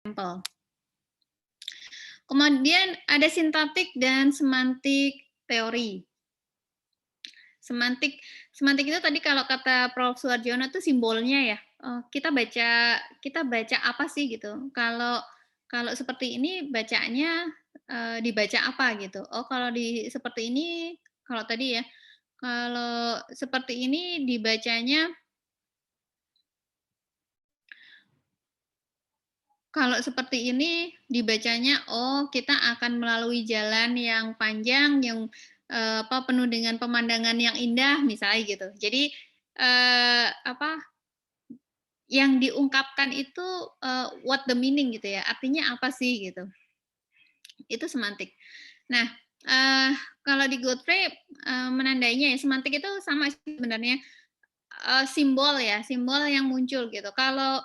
sampel. Kemudian ada sintaktik dan semantik teori. Semantik itu tadi kalau kata Prof. Suharjono itu simbolnya ya. Kita baca apa sih gitu. Kalau seperti ini bacanya dibaca apa gitu. Oh, kalau seperti ini kalau tadi ya, kalau seperti ini dibacanya oh kita akan melalui jalan yang panjang yang penuh dengan pemandangan yang indah misalnya gitu. Jadi yang diungkapkan itu what the meaning gitu ya. Artinya apa sih gitu. Itu semantik. Nah, kalau di Godfrey menandainya ya semantik itu sama sebenarnya simbol ya, simbol yang muncul gitu. Kalau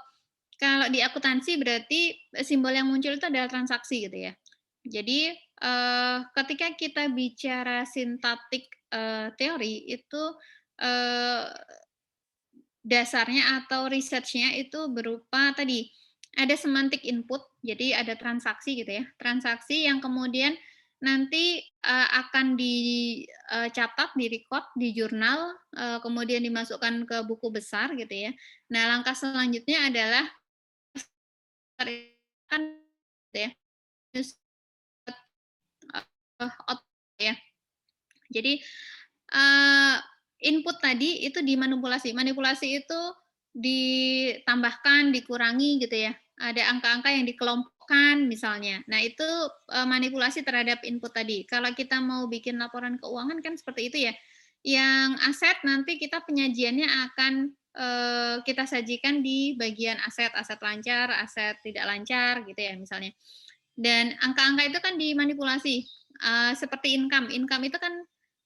di akuntansi berarti simbol yang muncul itu adalah transaksi gitu ya. Jadi ketika kita bicara sintaktik teori itu dasarnya atau research-nya itu berupa tadi ada semantik input, jadi ada transaksi gitu ya. Transaksi yang kemudian nanti akan dicatat, di-record di jurnal, kemudian dimasukkan ke buku besar gitu ya. Nah, langkah selanjutnya adalah kan ya ya. Jadi input tadi itu dimanipulasi. Manipulasi itu ditambahkan, dikurangi gitu ya. Ada angka-angka yang dikelompokkan misalnya. Nah, itu manipulasi terhadap input tadi. Kalau kita mau bikin laporan keuangan kan seperti itu ya. Yang aset nanti kita penyajiannya akan kita sajikan di bagian aset, aset lancar, aset tidak lancar gitu ya misalnya. Dan angka-angka itu kan dimanipulasi. Seperti income. Income itu kan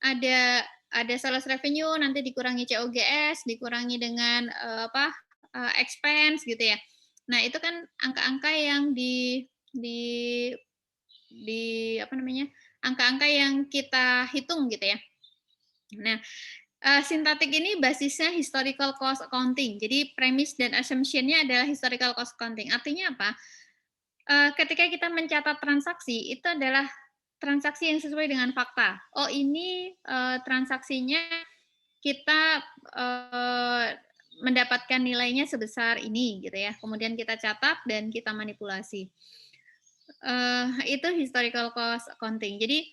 ada sales revenue, nanti dikurangi COGS, dikurangi dengan expense gitu ya. Nah, itu kan angka-angka yang angka-angka yang kita hitung gitu ya. Nah, sintaktik ini basisnya historical cost accounting. Jadi premis dan assumption-nya adalah historical cost accounting. Artinya apa? Ketika kita mencatat transaksi, itu adalah transaksi yang sesuai dengan fakta. Oh, ini transaksinya kita mendapatkan nilainya sebesar ini gitu ya. Kemudian kita catat dan kita manipulasi. Itu historical cost accounting. Jadi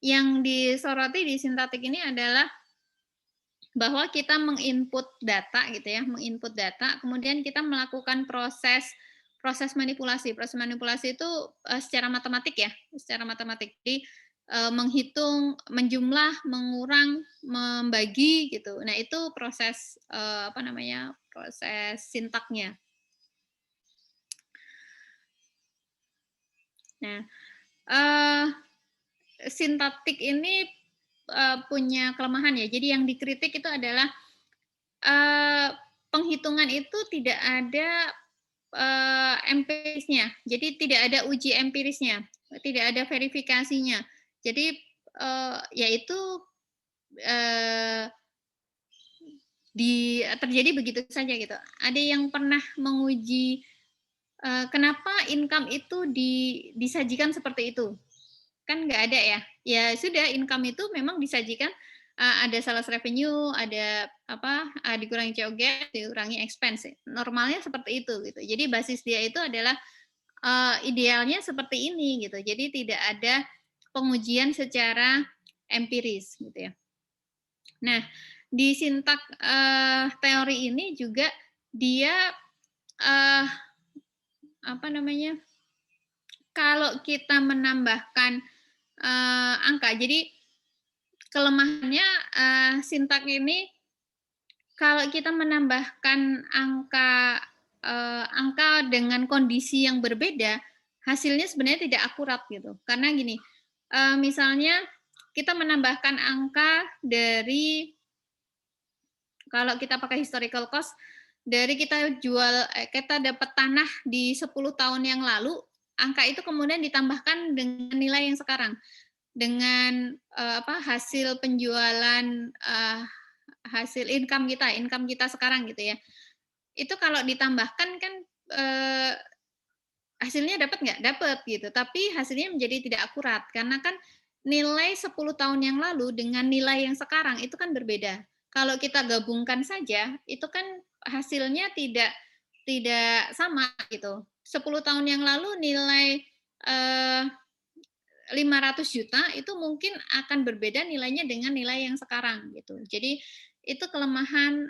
yang disoroti di sintaktik ini adalah bahwa kita menginput data gitu ya, menginput data, kemudian kita melakukan proses manipulasi. Proses manipulasi itu secara matematik ya, secara matematik. Jadi menghitung, menjumlah, mengurang, membagi gitu. Nah, itu proses proses sintaknya. Nah, sintaktik ini punya kelemahan ya. Jadi yang dikritik itu adalah penghitungan itu tidak ada empirisnya. Jadi tidak ada uji empirisnya, tidak ada verifikasinya. Jadi yaitu terjadi begitu saja gitu. Ada yang pernah menguji kenapa income itu disajikan seperti itu? Kan nggak ada ya. Ya sudah, income itu memang disajikan ada sales revenue, ada dikurangi COGS, dikurangi expense. Normalnya seperti itu gitu. Jadi basis dia itu adalah idealnya seperti ini gitu. Jadi tidak ada pengujian secara empiris gitu ya. Nah, di sintak teori ini juga dia kalau kita menambahkan angka, jadi kelemahannya sintak ini kalau kita menambahkan angka dengan kondisi yang berbeda, hasilnya sebenarnya tidak akurat gitu. Karena gini, misalnya kita menambahkan angka dari kalau kita pakai historical cost dari kita dapat tanah di 10 tahun yang lalu, angka itu kemudian ditambahkan dengan nilai yang sekarang. Dengan hasil penjualan hasil income kita sekarang gitu ya. Itu kalau ditambahkan kan hasilnya dapat nggak? Dapat gitu, tapi hasilnya menjadi tidak akurat karena kan nilai 10 tahun yang lalu dengan nilai yang sekarang itu kan berbeda. Kalau kita gabungkan saja, itu kan hasilnya tidak sama gitu. 10 tahun yang lalu nilai, eee, 500 juta itu mungkin akan berbeda nilainya dengan nilai yang sekarang gitu. Jadi itu kelemahan,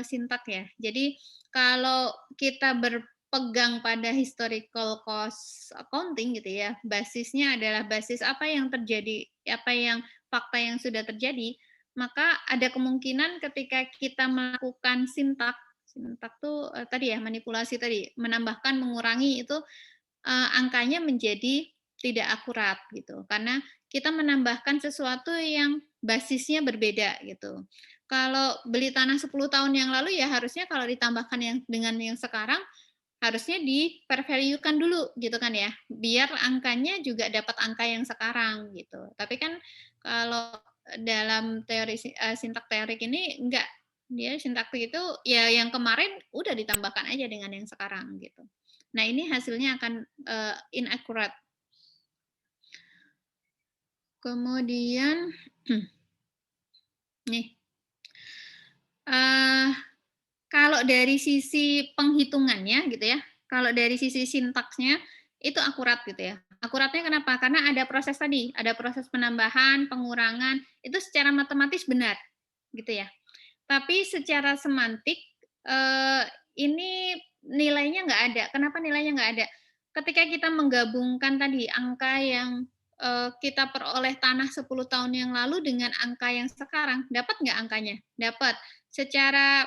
Sintak ya. Jadi kalau kita berpegang pada historical cost accounting gitu ya, basisnya adalah basis apa yang terjadi, apa yang fakta yang sudah terjadi, maka ada kemungkinan ketika kita melakukan Sintak, Sintak tuh, tadi ya manipulasi tadi, menambahkan, mengurangi itu, angkanya menjadi tidak akurat gitu, karena kita menambahkan sesuatu yang basisnya berbeda gitu. Kalau beli tanah 10 tahun yang lalu ya harusnya kalau ditambahkan yang dengan yang sekarang, harusnya di-fair-value-kan dulu gitu kan ya, biar angkanya juga dapat angka yang sekarang gitu. Tapi kan kalau dalam teori sintak teorik ini enggak, dia sintaktik itu ya yang kemarin udah ditambahkan aja dengan yang sekarang gitu. Nah ini hasilnya akan, inaccurate. Kemudian nih, eee, kalau dari sisi penghitungannya gitu ya, kalau dari sisi sintaksnya itu akurat gitu ya. Akuratnya kenapa? Karena ada proses tadi, ada proses penambahan, pengurangan, itu secara matematis benar, gitu ya. Tapi secara semantik, eee, ini nilainya nggak ada. Kenapa nilainya nggak ada? Ketika kita menggabungkan tadi angka yang, kita peroleh tanah 10 tahun yang lalu dengan angka yang sekarang, dapat nggak angkanya? Dapat. Secara,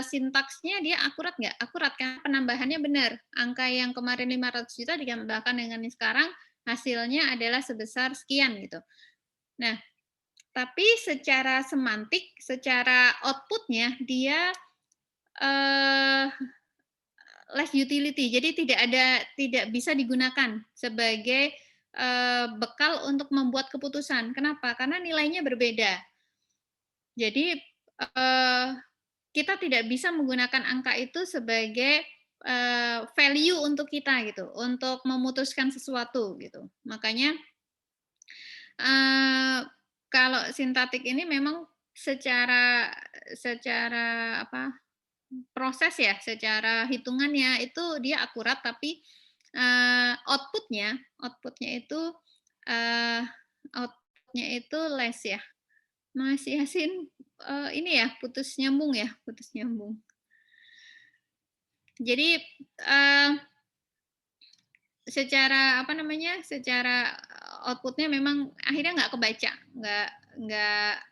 sintaksnya dia akurat nggak? Akurat, karena penambahannya benar. Angka yang kemarin 500 juta ditambahkan dengan yang sekarang, hasilnya adalah sebesar sekian gitu. Nah, tapi secara semantik, secara output-nya dia, eee, less utility. Jadi tidak bisa digunakan sebagai, bekal untuk membuat keputusan. Kenapa? Karena nilainya berbeda. Jadi, kita tidak bisa menggunakan angka itu sebagai, value untuk kita gitu, untuk memutuskan sesuatu gitu. Makanya, Eee, kalau sintaktik ini memang secara secara apa, proses ya, secara hitungannya itu dia akurat tapi, output-nya itu, eee, output-nya itu less ya. Mas Yasin, ini ya, putus nyambung ya, putus nyambung. Jadi, secara apa namanya, secara output-nya memang akhirnya nggak kebaca, nggak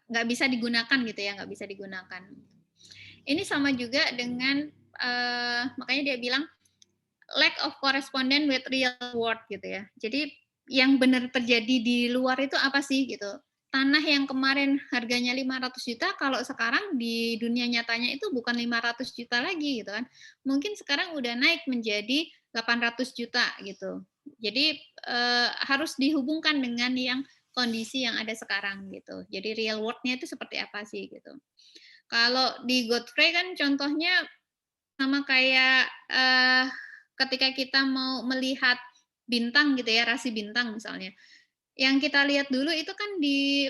nggak bisa digunakan gitu ya, nggak bisa digunakan. Ini sama juga dengan, makanya dia bilang lack of correspondent with real world gitu ya. Jadi yang benar terjadi di luar itu apa sih gitu. Tanah yang kemarin harganya 500 juta kalau sekarang di dunia nyatanya itu bukan 500 juta lagi gitu kan. Mungkin sekarang udah naik menjadi 800 juta gitu. Jadi harus dihubungkan dengan yang kondisi yang ada sekarang gitu. Jadi real world-nya itu seperti apa sih gitu. Kalau di Godfrey kan contohnya sama kayak, ketika kita mau melihat bintang gitu ya, rasi bintang misalnya. Yang kita lihat dulu itu kan di,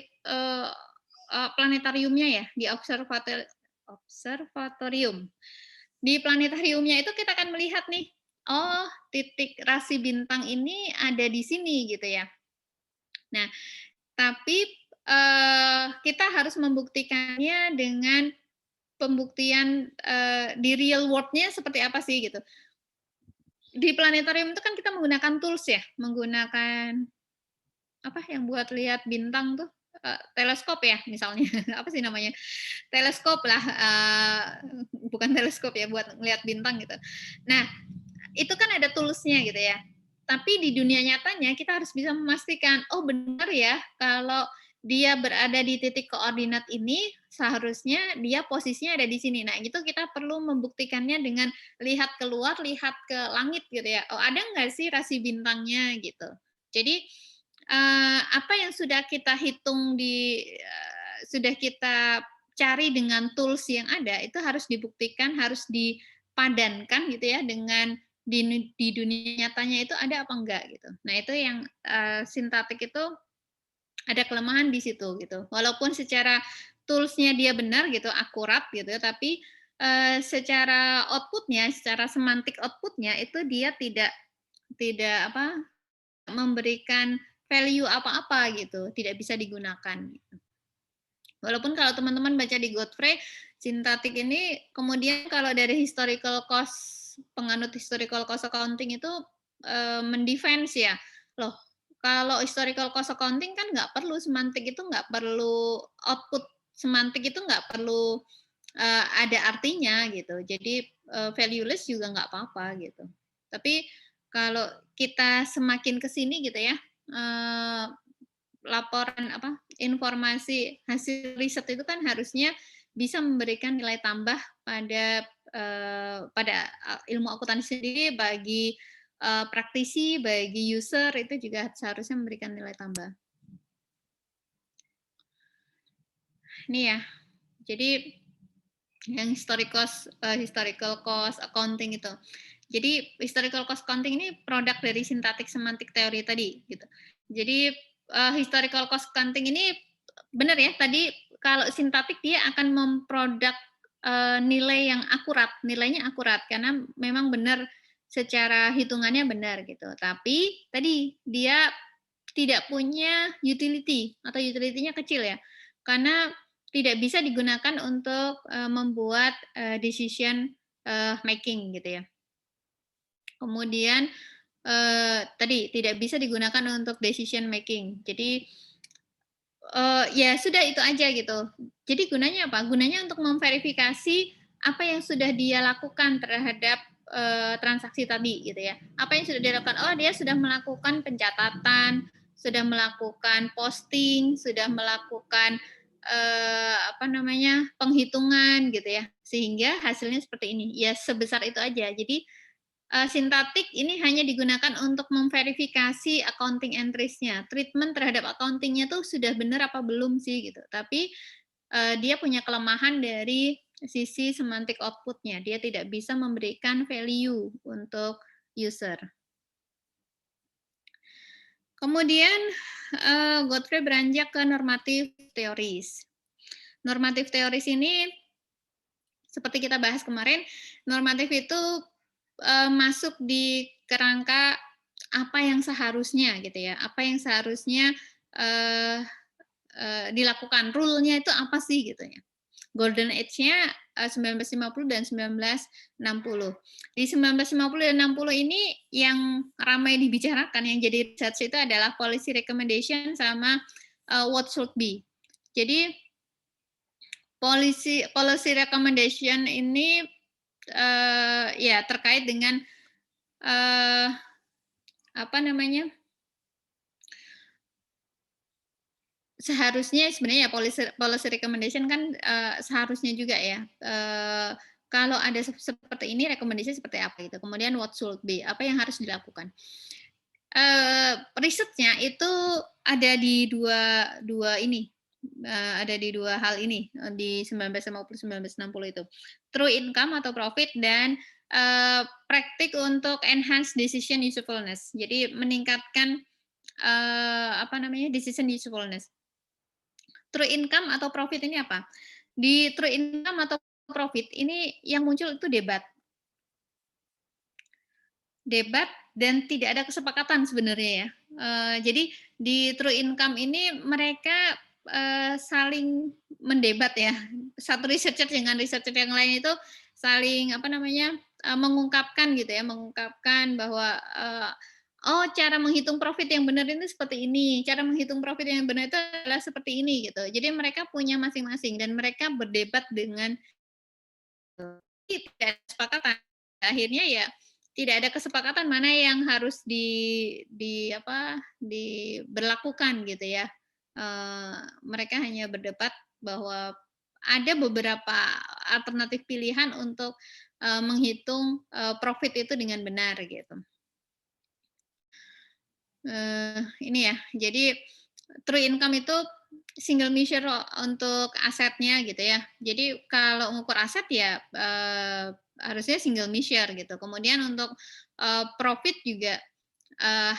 planetariumnya ya, di observatorium. Di planetariumnya itu kita akan melihat nih, oh titik rasi bintang ini ada di sini gitu ya. Nah, tapi, kita harus membuktikannya dengan pembuktian, di real world-nya seperti apa sih gitu. Di planetarium itu kan kita menggunakan tools ya, menggunakan apa yang buat lihat bintang tuh, teleskop ya misalnya, apa sih namanya, teleskop lah, bukan teleskop ya, buat ngelihat bintang gitu. Nah, itu kan ada tools-nya gitu ya. Tapi di dunia nyatanya kita harus bisa memastikan, oh benar ya kalau dia berada di titik koordinat ini, seharusnya dia posisinya ada di sini. Nah, itu kita perlu membuktikannya dengan lihat keluar, lihat ke langit gitu ya. Oh, ada nggak sih rasi bintangnya gitu. Jadi apa yang sudah kita hitung sudah kita cari dengan tools yang ada, itu harus dibuktikan, harus dipadankan gitu ya dengan di dunia nyatanya itu ada apa enggak gitu. Nah itu yang sintetik itu ada kelemahan di situ gitu. Walaupun secara tools-nya dia benar gitu, akurat gitu ya, tapi secara output-nya, secara semantik output-nya itu dia tidak apa, memberikan value apa-apa gitu, tidak bisa digunakan gitu. Walaupun kalau teman-teman baca di Godfrey, sintetik ini kemudian kalau dari historical cost, penganut historical cost accounting itu mendefense ya, loh kalau historical cost accounting kan nggak perlu semantik itu nggak perlu output semantik itu nggak perlu ada artinya gitu. Jadi valueless juga nggak apa-apa gitu. Tapi kalau kita semakin ke sini gitu ya, laporan apa informasi hasil riset itu kan harusnya bisa memberikan nilai tambah pada ilmu akuntansi sendiri bagi praktisi, bagi user itu juga seharusnya memberikan nilai tambah. Ini ya, jadi yang historical cost accounting itu. Jadi historical cost accounting ini produk dari sintaktik semantik teori tadi gitu. Jadi historical cost accounting ini benar ya tadi kalau sintaktik dia akan memproduk nilai yang akurat, nilainya akurat karena memang benar secara hitungannya benar gitu. Tapi tadi dia tidak punya utility atau utility-nya kecil ya. Karena tidak bisa digunakan untuk membuat decision making gitu ya. Kemudian tadi tidak bisa digunakan untuk decision making. Jadi ya sudah itu aja gitu. Jadi gunanya apa? Gunanya untuk memverifikasi apa yang sudah dia lakukan terhadap transaksi tadi gitu ya. Apa yang sudah dia lakukan? Oh, dia sudah melakukan pencatatan, sudah melakukan posting, sudah melakukan apa namanya? Penghitungan gitu ya. Sehingga hasilnya seperti ini. Ya sebesar itu aja. Jadi sintaktik ini hanya digunakan untuk memverifikasi accounting entries-nya. Treatment terhadap accounting-nya tuh sudah benar apa belum sih gitu. Tapi dia punya kelemahan dari sisi semantik output-nya. Dia tidak bisa memberikan value untuk user. Kemudian Godfrey beranjak ke normatif teoris. Normatif teoris ini seperti kita bahas kemarin, normatif itu masuk di kerangka apa yang seharusnya gitu ya, apa yang seharusnya dilakukan, rule-nya itu apa sih gitu ya. Golden Age-nya 1950 dan 1960. Di 1950 dan 60 ini yang ramai dibicarakan, yang jadi research itu adalah policy recommendation sama what should be. Jadi policy recommendation ini ya terkait dengan apa namanya? Seharusnya sebenarnya ya policy recommendation kan seharusnya juga ya kalau ada seperti ini rekomendasi seperti apa gitu. Kemudian what should be, apa yang harus dilakukan. Risetnya itu ada di dua ini, ada di dua hal ini di 1950 1960 itu. True income atau profit dan praktik untuk enhance decision usefulness. Jadi meningkatkan apa namanya decision usefulness. True income atau profit ini apa? Di true income atau profit ini yang muncul itu debat. Debat dan tidak ada kesepakatan sebenarnya ya. Jadi di true income ini mereka saling mendebat ya. Satu researcher dengan researcher yang lain itu saling apa namanya mengungkapkan gitu ya, mengungkapkan bahwa oh cara menghitung profit yang benar itu seperti ini, cara menghitung profit yang benar itu adalah seperti ini gitu. Jadi mereka punya masing-masing dan mereka berdebat dengan tidak ada kesepakatan. Akhirnya ya tidak ada kesepakatan mana yang harus diberlakukan gitu ya. Mereka hanya berdebat bahwa ada beberapa alternatif pilihan untuk menghitung profit itu dengan benar gitu. Ini ya, jadi true income itu single measure untuk asetnya gitu ya. Jadi kalau mengukur aset ya harusnya single measure gitu. Kemudian untuk profit juga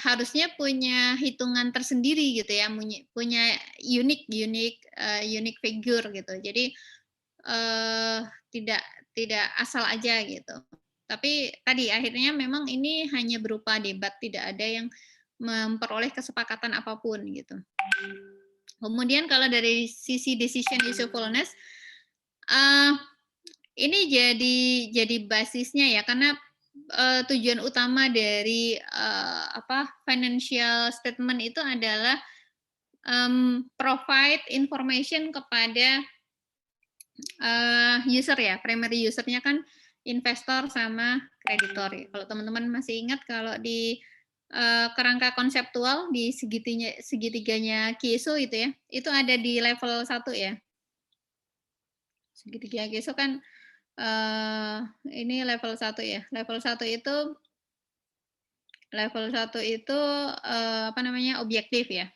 harusnya punya hitungan tersendiri gitu ya, punya unique figure gitu. Jadi eh, tidak tidak asal aja gitu. Tapi tadi akhirnya memang ini hanya berupa debat, tidak ada yang memperoleh kesepakatan apapun gitu. Kemudian kalau dari sisi decision usefulness, ini jadi basisnya ya, karena tujuan utama dari financial statement itu adalah provide information kepada user ya, primary usernya kan investor sama kreditor ya. Kalau teman-teman masih ingat kalau di kerangka konseptual di segitiganya Kiso itu ya, itu ada di level 1 ya. Segitiga Kiso kan ini level 1 ya. Level 1 itu objektif ya.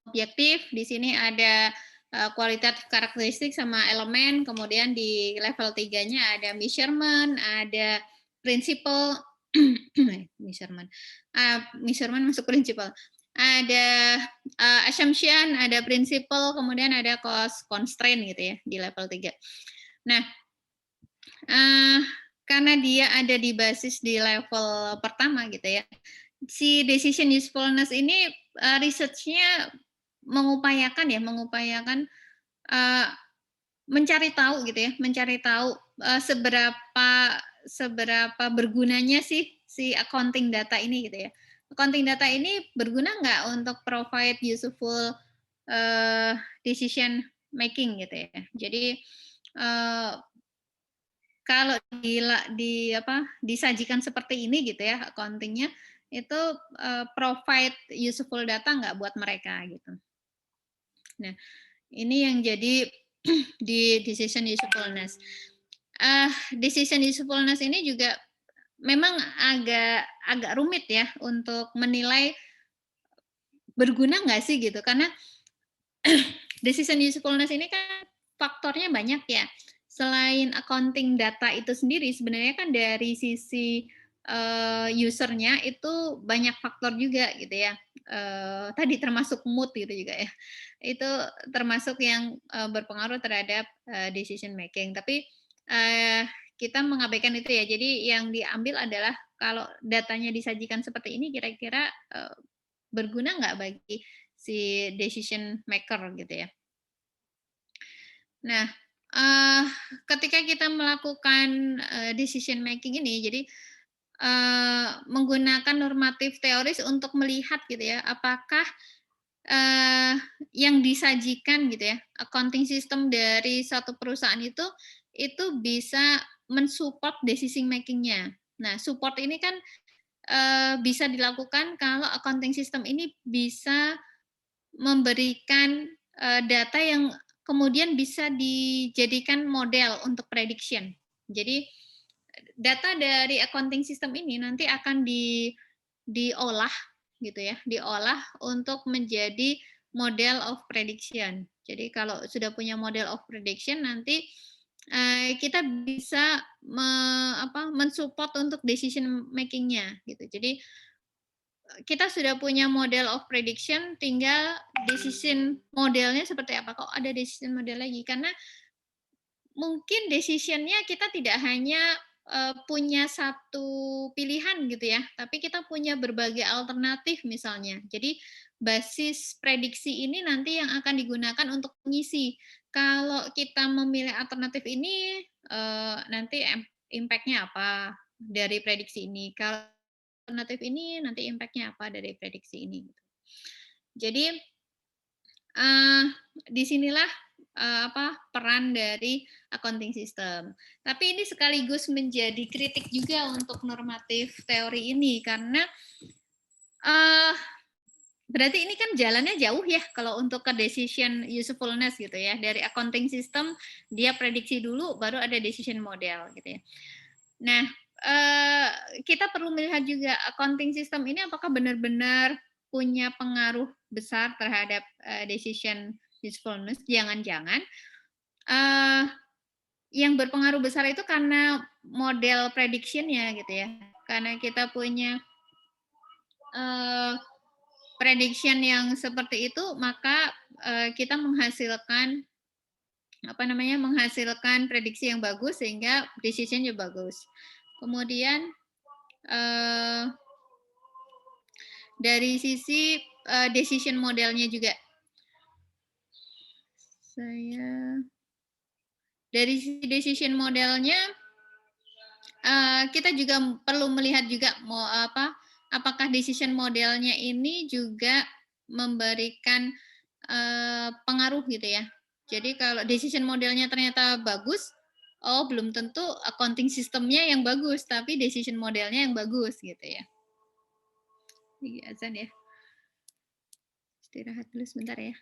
Objektif di sini ada kualitatif karakteristik sama elemen, kemudian di level 3-nya ada measurement, ada principle measurement masuk principle. Ada assumption, ada principle, kemudian ada cost constraint gitu ya di level 3. Nah, karena dia ada di basis di level pertama gitu ya, si decision usefulness ini research-nya mengupayakan mencari tahu gitu ya, mencari tahu seberapa bergunanya sih si accounting data ini gitu ya. Accounting data ini berguna nggak untuk provide useful decision making gitu ya. Jadi kalau disajikan seperti ini gitu ya accounting-nya, itu provide useful data nggak buat mereka gitu. Nah, ini yang jadi di decision usefulness. Decision usefulness ini juga memang agak rumit ya untuk menilai berguna nggak sih gitu, karena decision usefulness ini kan faktornya banyak ya. Selain accounting data itu sendiri, sebenarnya kan dari sisi usernya itu banyak faktor juga gitu ya. Tadi termasuk mood gitu juga ya. Itu termasuk yang berpengaruh terhadap decision making. Tapi kita mengabaikan itu ya. Jadi yang diambil adalah kalau datanya disajikan seperti ini, kira-kira berguna nggak bagi si decision maker gitu ya. Nah, ketika kita melakukan decision making ini, jadi menggunakan normatif teoris untuk melihat gitu ya, apakah yang disajikan gitu ya, accounting system dari satu perusahaan itu bisa mensupport decision making-nya. Nah, support ini kan bisa dilakukan kalau accounting system ini bisa memberikan data yang kemudian bisa dijadikan model untuk prediction. Jadi data dari accounting system ini nanti akan diolah gitu ya, diolah untuk menjadi model of prediction. Jadi kalau sudah punya model of prediction nanti kita bisa mensupport untuk decision making-nya gitu. Jadi kita sudah punya model of prediction, tinggal decision modelnya seperti apa. Kok ada decision model lagi? Karena mungkin decision-nya kita tidak hanya punya satu pilihan gitu ya, tapi kita punya berbagai alternatif misalnya. Jadi basis prediksi ini nanti yang akan digunakan untuk mengisi. Kalau kita memilih alternatif ini, nanti impact-nya apa dari prediksi ini. Kalau alternatif ini nanti impact-nya apa dari prediksi ini. Jadi disinilah peran dari accounting system. Tapi ini sekaligus menjadi kritik juga untuk normatif teori ini karena berarti ini kan jalannya jauh ya kalau untuk ke decision usefulness gitu ya. Dari accounting system dia prediksi dulu baru ada decision model gitu ya. Nah, kita perlu melihat juga accounting system ini apakah benar-benar punya pengaruh besar terhadap decision usefulness. Jangan-jangan yang berpengaruh besar itu karena model prediction-nya gitu ya. Karena kita punya prediction yang seperti itu, maka kita menghasilkan menghasilkan prediksi yang bagus sehingga decision-nya bagus. Kemudian dari sisi decision modelnya juga, dari sisi decision modelnya kita juga perlu melihat juga apakah decision modelnya ini juga memberikan pengaruh gitu ya. Jadi kalau decision modelnya ternyata bagus, oh belum tentu accounting sistemnya yang bagus, tapi decision modelnya yang bagus gitu ya. Ini azan ya. Istirahat dulu sebentar ya.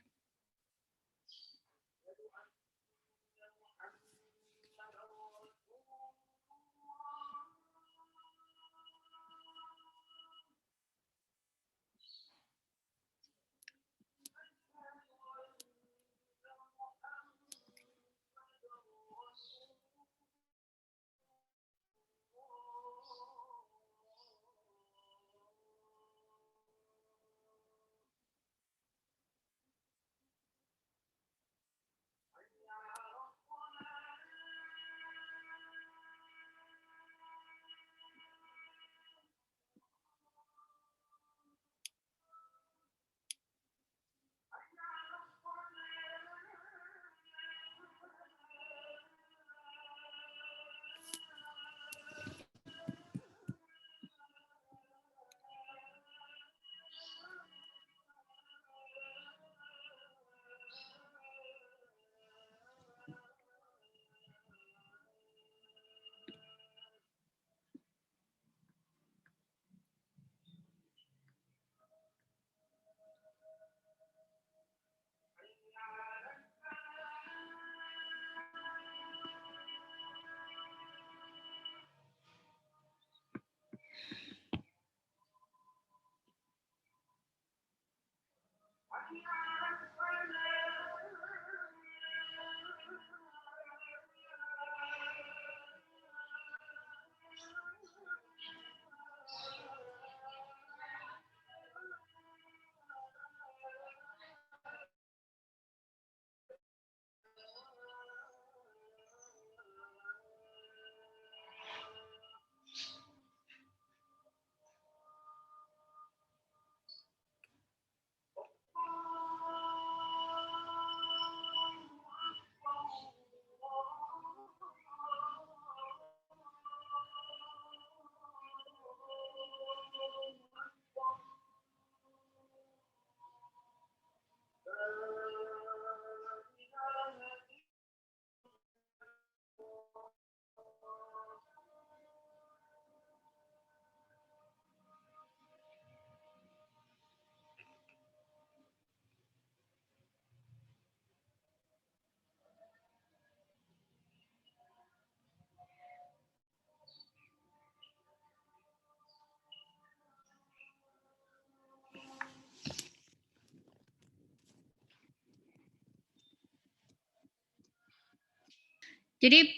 Jadi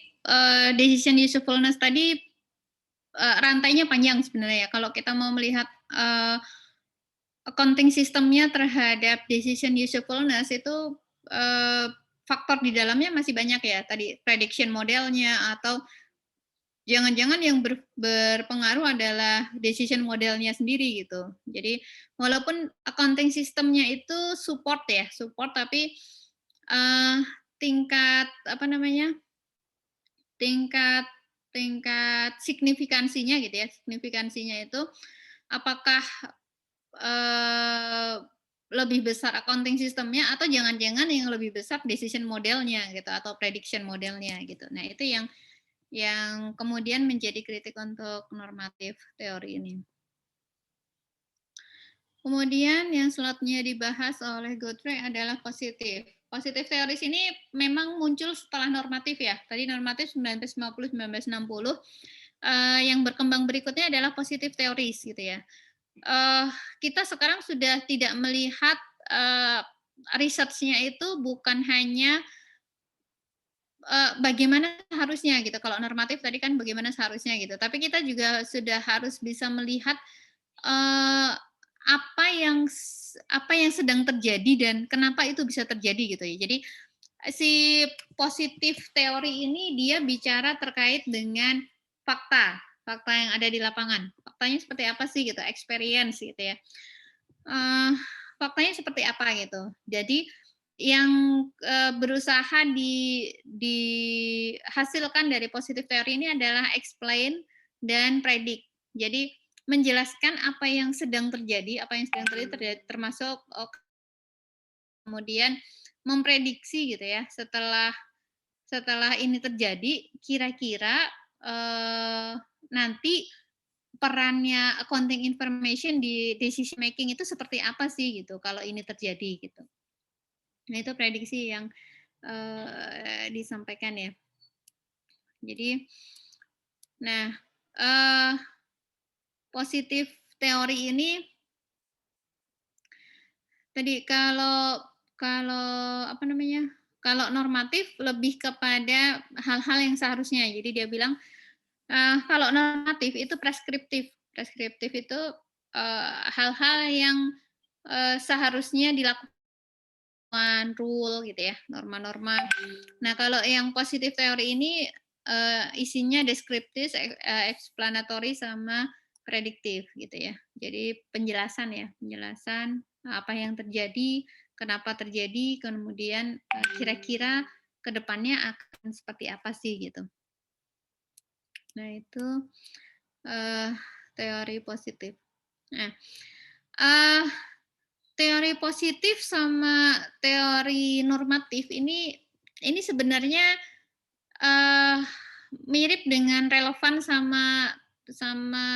decision usefulness tadi rantainya panjang sebenarnya ya. Kalau kita mau melihat accounting sistemnya terhadap decision usefulness itu faktor di dalamnya masih banyak ya. Tadi prediction modelnya atau jangan-jangan yang berpengaruh adalah decision modelnya sendiri gitu. Jadi walaupun accounting sistemnya itu support tapi tingkat tingkat signifikansinya gitu ya, signifikansinya itu apakah lebih besar accounting sistemnya atau jangan-jangan yang lebih besar decision modelnya gitu atau prediction modelnya gitu. Nah, itu yang kemudian menjadi kritik untuk normatif teori ini. Kemudian yang selanjutnya dibahas oleh Godfrey adalah positif. Positif teoris ini memang muncul setelah normatif ya. Tadi normatif 1950-1960. Yang berkembang berikutnya adalah positif teoris gitu ya. Kita sekarang sudah tidak melihat research-nya itu bukan hanya bagaimana seharusnya gitu, kalau normatif tadi kan bagaimana seharusnya gitu, tapi kita juga sudah harus bisa melihat, eee, apa yang sedang terjadi dan kenapa itu bisa terjadi gitu ya. Jadi, si positif teori ini dia bicara terkait dengan fakta, fakta yang ada di lapangan. Faktanya seperti apa sih gitu, experience gitu ya. Eee, faktanya seperti apa gitu. Jadi yang, berusaha dihasilkan dari positif teori ini adalah explain dan predict. Jadi menjelaskan apa yang sedang terjadi, termasuk, kemudian memprediksi gitu ya, setelah setelah ini terjadi kira-kira, nanti perannya accounting information di decision making itu seperti apa sih gitu kalau ini terjadi gitu. Nah itu prediksi yang, disampaikan ya. Jadi nah, eee, positif teori ini tadi kalau kalau apa namanya, kalau normatif lebih kepada hal-hal yang seharusnya. Jadi dia bilang, kalau normatif itu preskriptif. Preskriptif itu, hal-hal yang, seharusnya dilakukan rule gitu ya, norma-norma. Nah, kalau yang positif teori ini, isinya deskriptif, explanatory sama prediktif gitu ya. Jadi penjelasan ya, penjelasan apa yang terjadi, kenapa terjadi, kemudian, kira-kira ke depannya akan seperti apa sih gitu. Nah itu, eee, teori positif. Nah, eee teori positif sama teori normatif ini sebenarnya, eee, mirip dengan relevan sama sama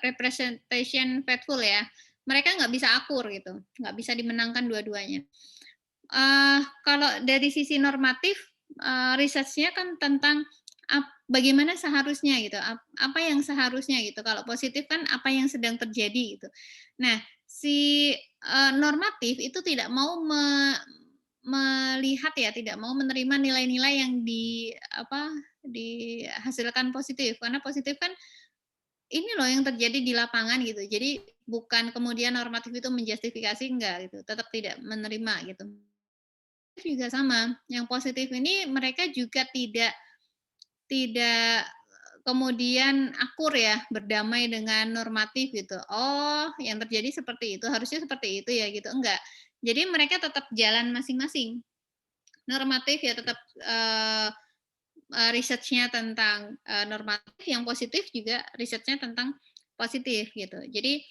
representation faithful ya. Mereka nggak bisa akur gitu, nggak bisa dimenangkan dua-duanya. Kalau dari sisi normatif, research-nya kan tentang bagaimana seharusnya gitu, apa yang seharusnya gitu, kalau positif kan apa yang sedang terjadi gitu. Nah, si, normatif itu tidak mau melihat ya, tidak mau menerima nilai-nilai yang dihasilkan positif, karena positif kan ini loh yang terjadi di lapangan gitu. Jadi bukan kemudian normatif itu menjustifikasi, enggak gitu, tetap tidak menerima gitu. Juga sama, yang positif ini mereka juga tidak tidak kemudian akur ya, berdamai dengan normatif gitu. Oh, yang terjadi seperti itu, harusnya seperti itu ya gitu, enggak. Jadi mereka tetap jalan masing-masing. Normatif ya tetap, research-nya tentang, normatif, yang positif juga research-nya tentang positif gitu. Jadi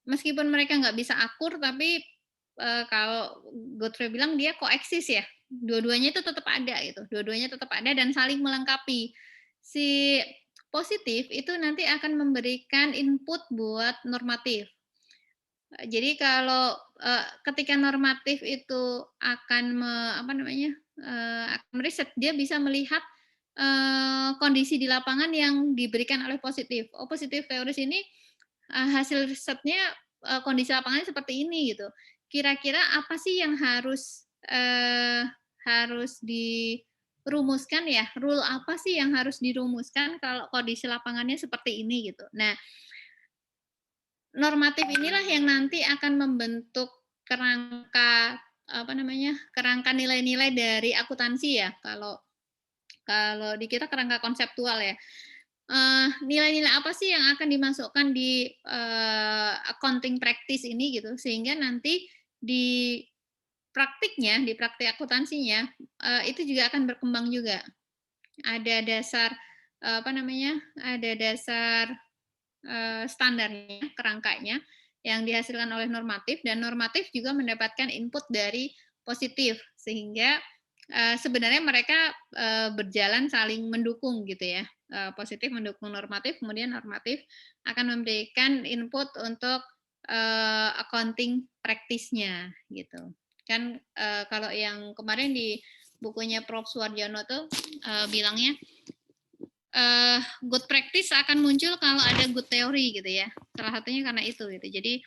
meskipun mereka nggak bisa akur, tapi, kalau Godfrey bilang dia koeksis ya, dua-duanya itu tetap ada gitu, dua-duanya tetap ada dan saling melengkapi. Si positif itu nanti akan memberikan input buat normatif. Jadi kalau, ketika normatif itu akan apa namanya, akan meriset, dia bisa melihat, kondisi di lapangan yang diberikan oleh positif. Oh, positif teoris ini, hasil risetnya, kondisi lapangannya seperti ini gitu. Kira-kira apa sih yang harus dirumuskan ya, rule apa sih yang harus dirumuskan kalau kondisi lapangannya seperti ini gitu. Nah, normatif inilah yang nanti akan membentuk kerangka, apa namanya, kerangka nilai-nilai dari akuntansi ya, kalau kalau di kita kerangka konseptual ya. Nilai-nilai apa sih yang akan dimasukkan di, accounting practice ini gitu, sehingga nanti di praktiknya, di praktik akuntansinya, itu juga akan berkembang juga. Ada dasar, apa namanya, ada dasar standarnya, kerangkanya yang dihasilkan oleh normatif dan normatif juga mendapatkan input dari positif sehingga, sebenarnya mereka, berjalan saling mendukung gitu ya, positif mendukung normatif, kemudian normatif akan memberikan input untuk, accounting practice-nya gitu. Kan, kalau yang kemarin di bukunya Prof. Suwarjono tuh, bilangnya good practice akan muncul kalau ada good teori gitu ya. Salah satunya karena itu gitu. Jadi,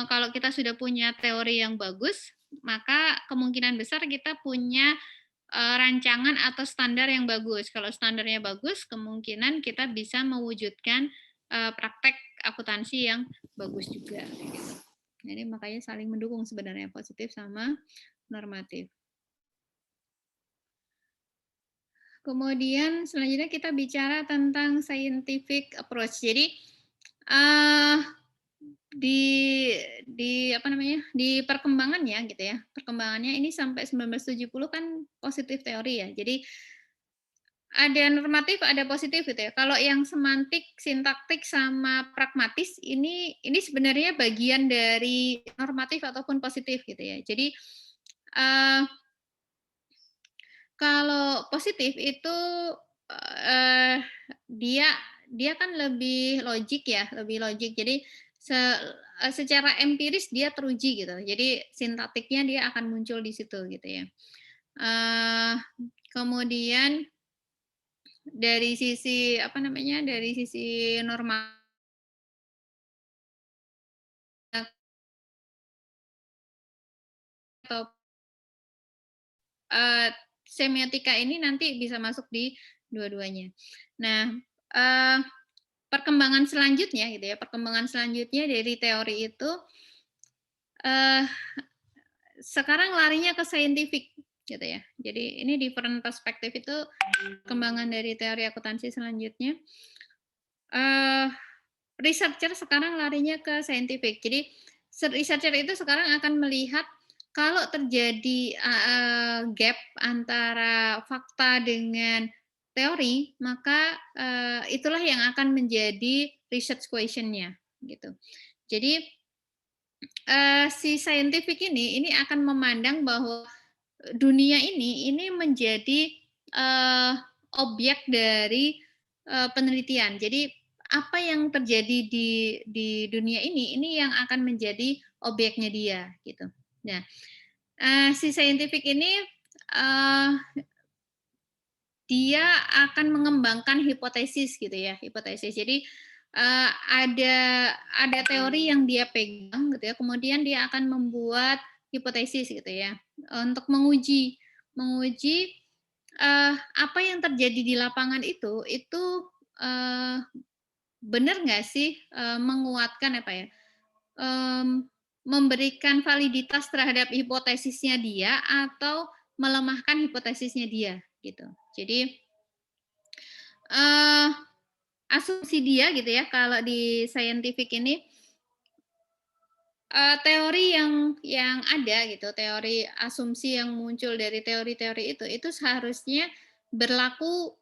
kalau kita sudah punya teori yang bagus, maka kemungkinan besar kita punya, rancangan atau standar yang bagus. Kalau standarnya bagus, kemungkinan kita bisa mewujudkan praktek akuntansi yang bagus juga. Gitu. Jadi makanya saling mendukung sebenarnya positif sama normatif. Kemudian selanjutnya kita bicara tentang scientific approach. Jadi di apa namanya, di perkembangannya gitu ya, perkembangannya ini sampai 1970 kan positif teori ya. Jadi ada normatif, ada positif gitu ya. Kalau yang semantik, sintaktik, sama pragmatis ini sebenarnya bagian dari normatif ataupun positif gitu ya. Jadi uh, kalau positif itu uh, dia dia kan lebih logik ya, lebih logik. Jadi secara empiris dia teruji gitu. Jadi sintaktiknya dia akan muncul di situ gitu ya. Kemudian dari sisi apa namanya, dari sisi norma atau semiotika ini nanti bisa masuk di dua-duanya. Nah, perkembangan selanjutnya gitu ya, perkembangan selanjutnya dari teori itu sekarang larinya ke scientific gitu ya. Jadi ini different perspektif itu perkembangan dari teori akuntansi selanjutnya. Researcher sekarang larinya ke scientific. Jadi researcher itu sekarang akan melihat kalau terjadi gap antara fakta dengan teori, maka itulah yang akan menjadi research question-nya gitu. Jadi si scientific ini akan memandang bahwa dunia ini menjadi objek dari penelitian. Jadi apa yang terjadi di dunia ini yang akan menjadi objeknya dia gitu. Nah, si scientific ini dia akan mengembangkan hipotesis gitu ya, hipotesis. Jadi ada teori yang dia pegang gitu ya, kemudian dia akan membuat hipotesis gitu ya untuk menguji apa yang terjadi di lapangan itu benar nggak sih menguatkan apa ya, memberikan validitas terhadap hipotesisnya dia atau melemahkan hipotesisnya dia gitu. Jadi asumsi dia gitu ya kalau di scientific ini teori yang ada gitu, teori asumsi yang muncul dari teori-teori itu seharusnya berlaku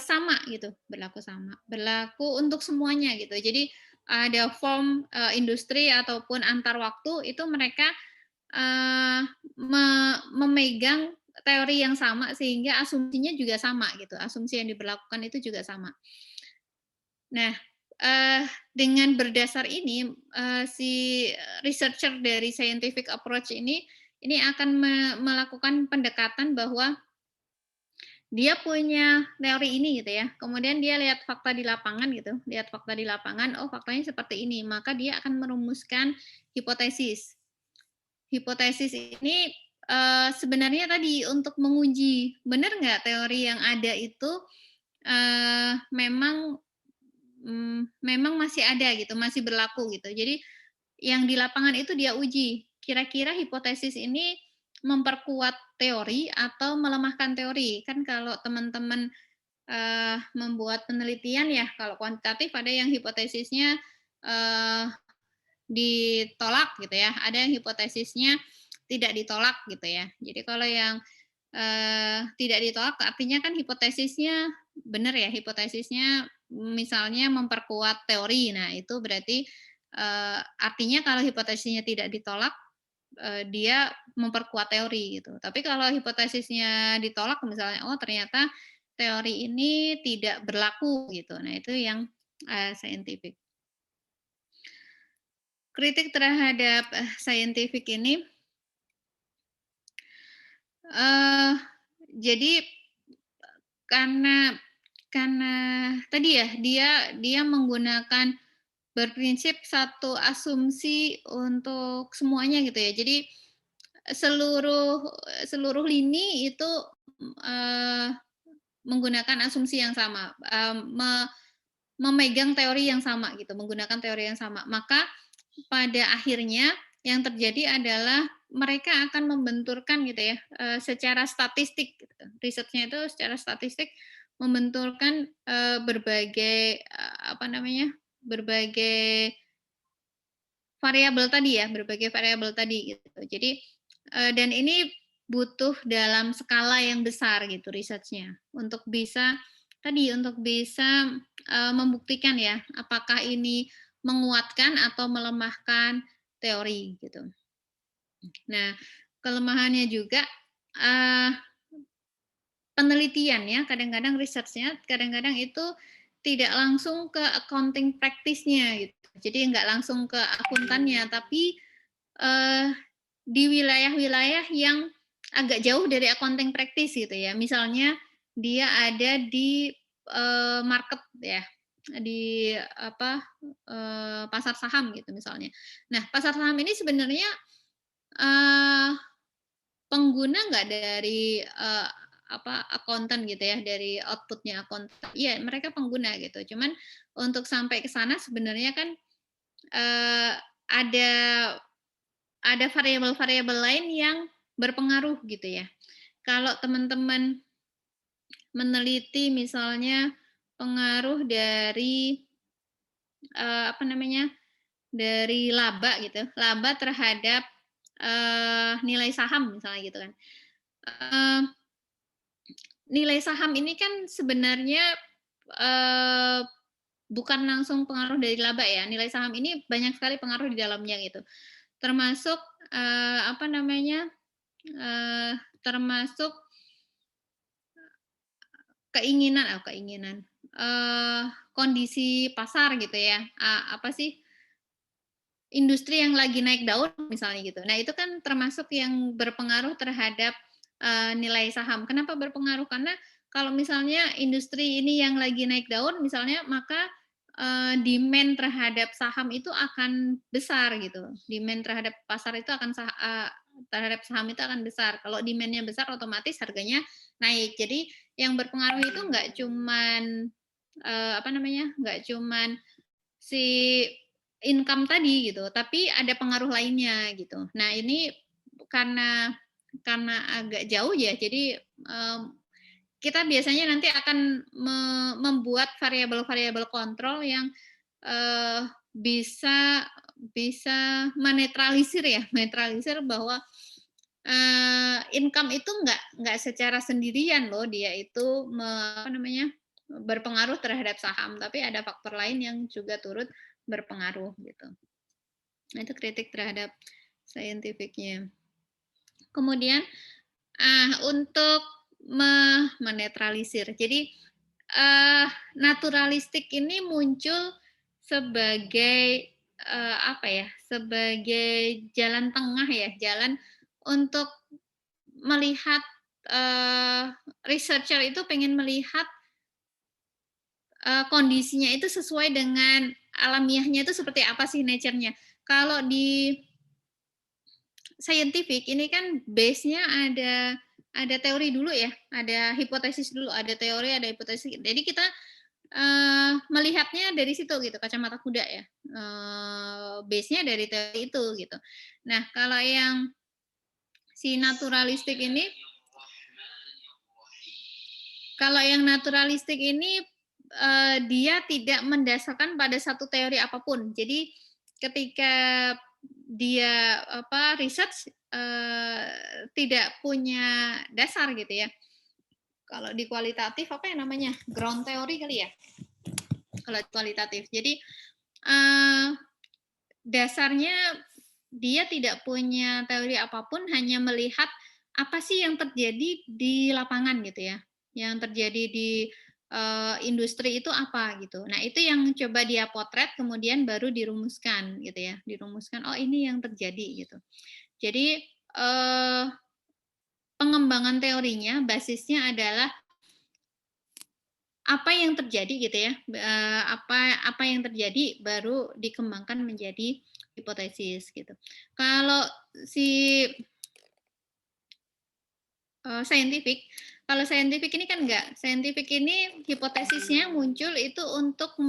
sama gitu, berlaku untuk semuanya gitu. Jadi ada form industri ataupun antar waktu itu mereka memegang teori yang sama sehingga asumsinya juga sama gitu, asumsi yang diberlakukan itu juga sama. Nah, dengan berdasar ini, si researcher dari scientific approach ini akan melakukan pendekatan bahwa dia punya teori ini gitu ya, kemudian dia lihat fakta di lapangan gitu, lihat fakta di lapangan, oh faktanya seperti ini, maka dia akan merumuskan hipotesis. Hipotesis ini sebenarnya tadi untuk menguji benar nggak teori yang ada itu memang memang masih ada gitu, masih berlaku gitu. Jadi yang di lapangan itu dia uji, kira-kira hipotesis ini memperkuat teori atau melemahkan teori. Kan kalau teman-teman membuat penelitian ya, kalau kuantitatif ada yang hipotesisnya ditolak gitu ya, ada yang hipotesisnya tidak ditolak gitu ya. Jadi kalau yang tidak ditolak artinya kan hipotesisnya benar ya, hipotesisnya misalnya memperkuat teori. Nah, itu berarti artinya kalau hipotesisnya tidak ditolak dia memperkuat teori gitu. Tapi kalau hipotesisnya ditolak misalnya oh ternyata teori ini tidak berlaku gitu. Nah, itu yang scientific. Kritik terhadap scientific ini jadi karena tadi ya dia menggunakan berprinsip satu asumsi untuk semuanya gitu ya. Jadi seluruh seluruh lini itu eee, menggunakan asumsi yang sama, memegang teori yang sama gitu, menggunakan teori yang sama. Maka pada akhirnya yang terjadi adalah mereka akan membenturkan gitu ya, secara statistik gitu. Risetnya itu secara statistik membenturkan, berbagai, apa namanya, berbagai variabel tadi ya, berbagai variabel tadi gitu. Jadi, dan ini butuh dalam skala yang besar gitu risetnya, untuk bisa tadi, untuk bisa, membuktikan ya, apakah ini menguatkan atau melemahkan teori gitu. Nah, kelemahannya juga, eee, penelitian ya, kadang-kadang research-nya kadang-kadang itu tidak langsung ke accounting practice-nya gitu. Jadi nggak langsung ke akuntannya, tapi di wilayah-wilayah yang agak jauh dari accounting practice gitu ya. Misalnya dia ada di, market ya, di apa, pasar saham gitu misalnya. Nah, pasar saham ini sebenarnya, eee, pengguna nggak dari, apa, akuntan gitu ya, dari output-nya akuntan. Iya, mereka pengguna gitu. Cuman untuk sampai ke sana sebenarnya kan, eee, ada variabel-variabel lain yang berpengaruh gitu ya. Kalau teman-teman meneliti misalnya pengaruh dari, apa namanya, dari laba gitu, laba terhadap, nilai saham misalnya gitu kan. Eee, Nilai saham ini kan sebenarnya, eee, bukan langsung pengaruh dari laba ya, nilai saham ini banyak sekali pengaruh di dalamnya gitu. Termasuk, apa namanya, termasuk keinginan, kondisi pasar gitu ya, apa sih, industri yang lagi naik daun misalnya gitu. Nah, itu kan termasuk yang berpengaruh terhadap, nilai saham. Kenapa berpengaruh? Karena kalau misalnya industri ini yang lagi naik daun misalnya, maka, demand terhadap saham itu akan besar gitu. Demand terhadap pasar itu akan terhadap saham itu akan besar. Kalau demand-nya besar otomatis harganya naik. Jadi yang berpengaruh itu nggak cuman, apa namanya, nggak cuman si income tadi gitu, tapi ada pengaruh lainnya gitu. Nah ini karena agak jauh ya, jadi, kita biasanya nanti akan membuat variabel-variabel kontrol yang, eee, bisa bisa menetralisir ya, menetralisir bahwa, income itu nggak secara sendirian loh dia itu apa namanya, berpengaruh terhadap saham, tapi ada faktor lain yang juga turut berpengaruh gitu. Nah itu kritik terhadap scientific-nya. Kemudian, untuk menetralisir. Jadi, naturalistik ini muncul sebagai, apa ya, sebagai jalan tengah ya, jalan untuk melihat, researcher itu pengen melihat, kondisinya itu sesuai dengan alamiahnya itu seperti apa sih nature-nya. Kalau di scientific ini kan base-nya ada teori dulu ya, ada hipotesis dulu, ada teori, ada hipotesis. Jadi kita, melihatnya dari situ gitu, kacamata kuda ya, base-nya dari teori itu gitu. Nah, kalau yang si naturalistik ini dia tidak mendasarkan pada satu teori apapun. Jadi ketika dia apa, research, tidak punya dasar gitu ya. Kalau di kualitatif apa ya namanya, ground theory kali ya? Kalau kualitatif. Jadi, eee, dasarnya dia tidak punya teori apapun, hanya melihat apa sih yang terjadi di lapangan gitu ya, yang terjadi di, industri itu apa gitu. Nah itu yang coba dia potret kemudian baru dirumuskan gitu ya, dirumuskan, oh ini yang terjadi gitu. Jadi, pengembangan teorinya basisnya adalah apa yang terjadi gitu ya, apa yang terjadi baru dikembangkan menjadi hipotesis gitu. Kalau si, scientific, Kalau scientific ini kan enggak. Scientific ini hipotesisnya muncul itu untuk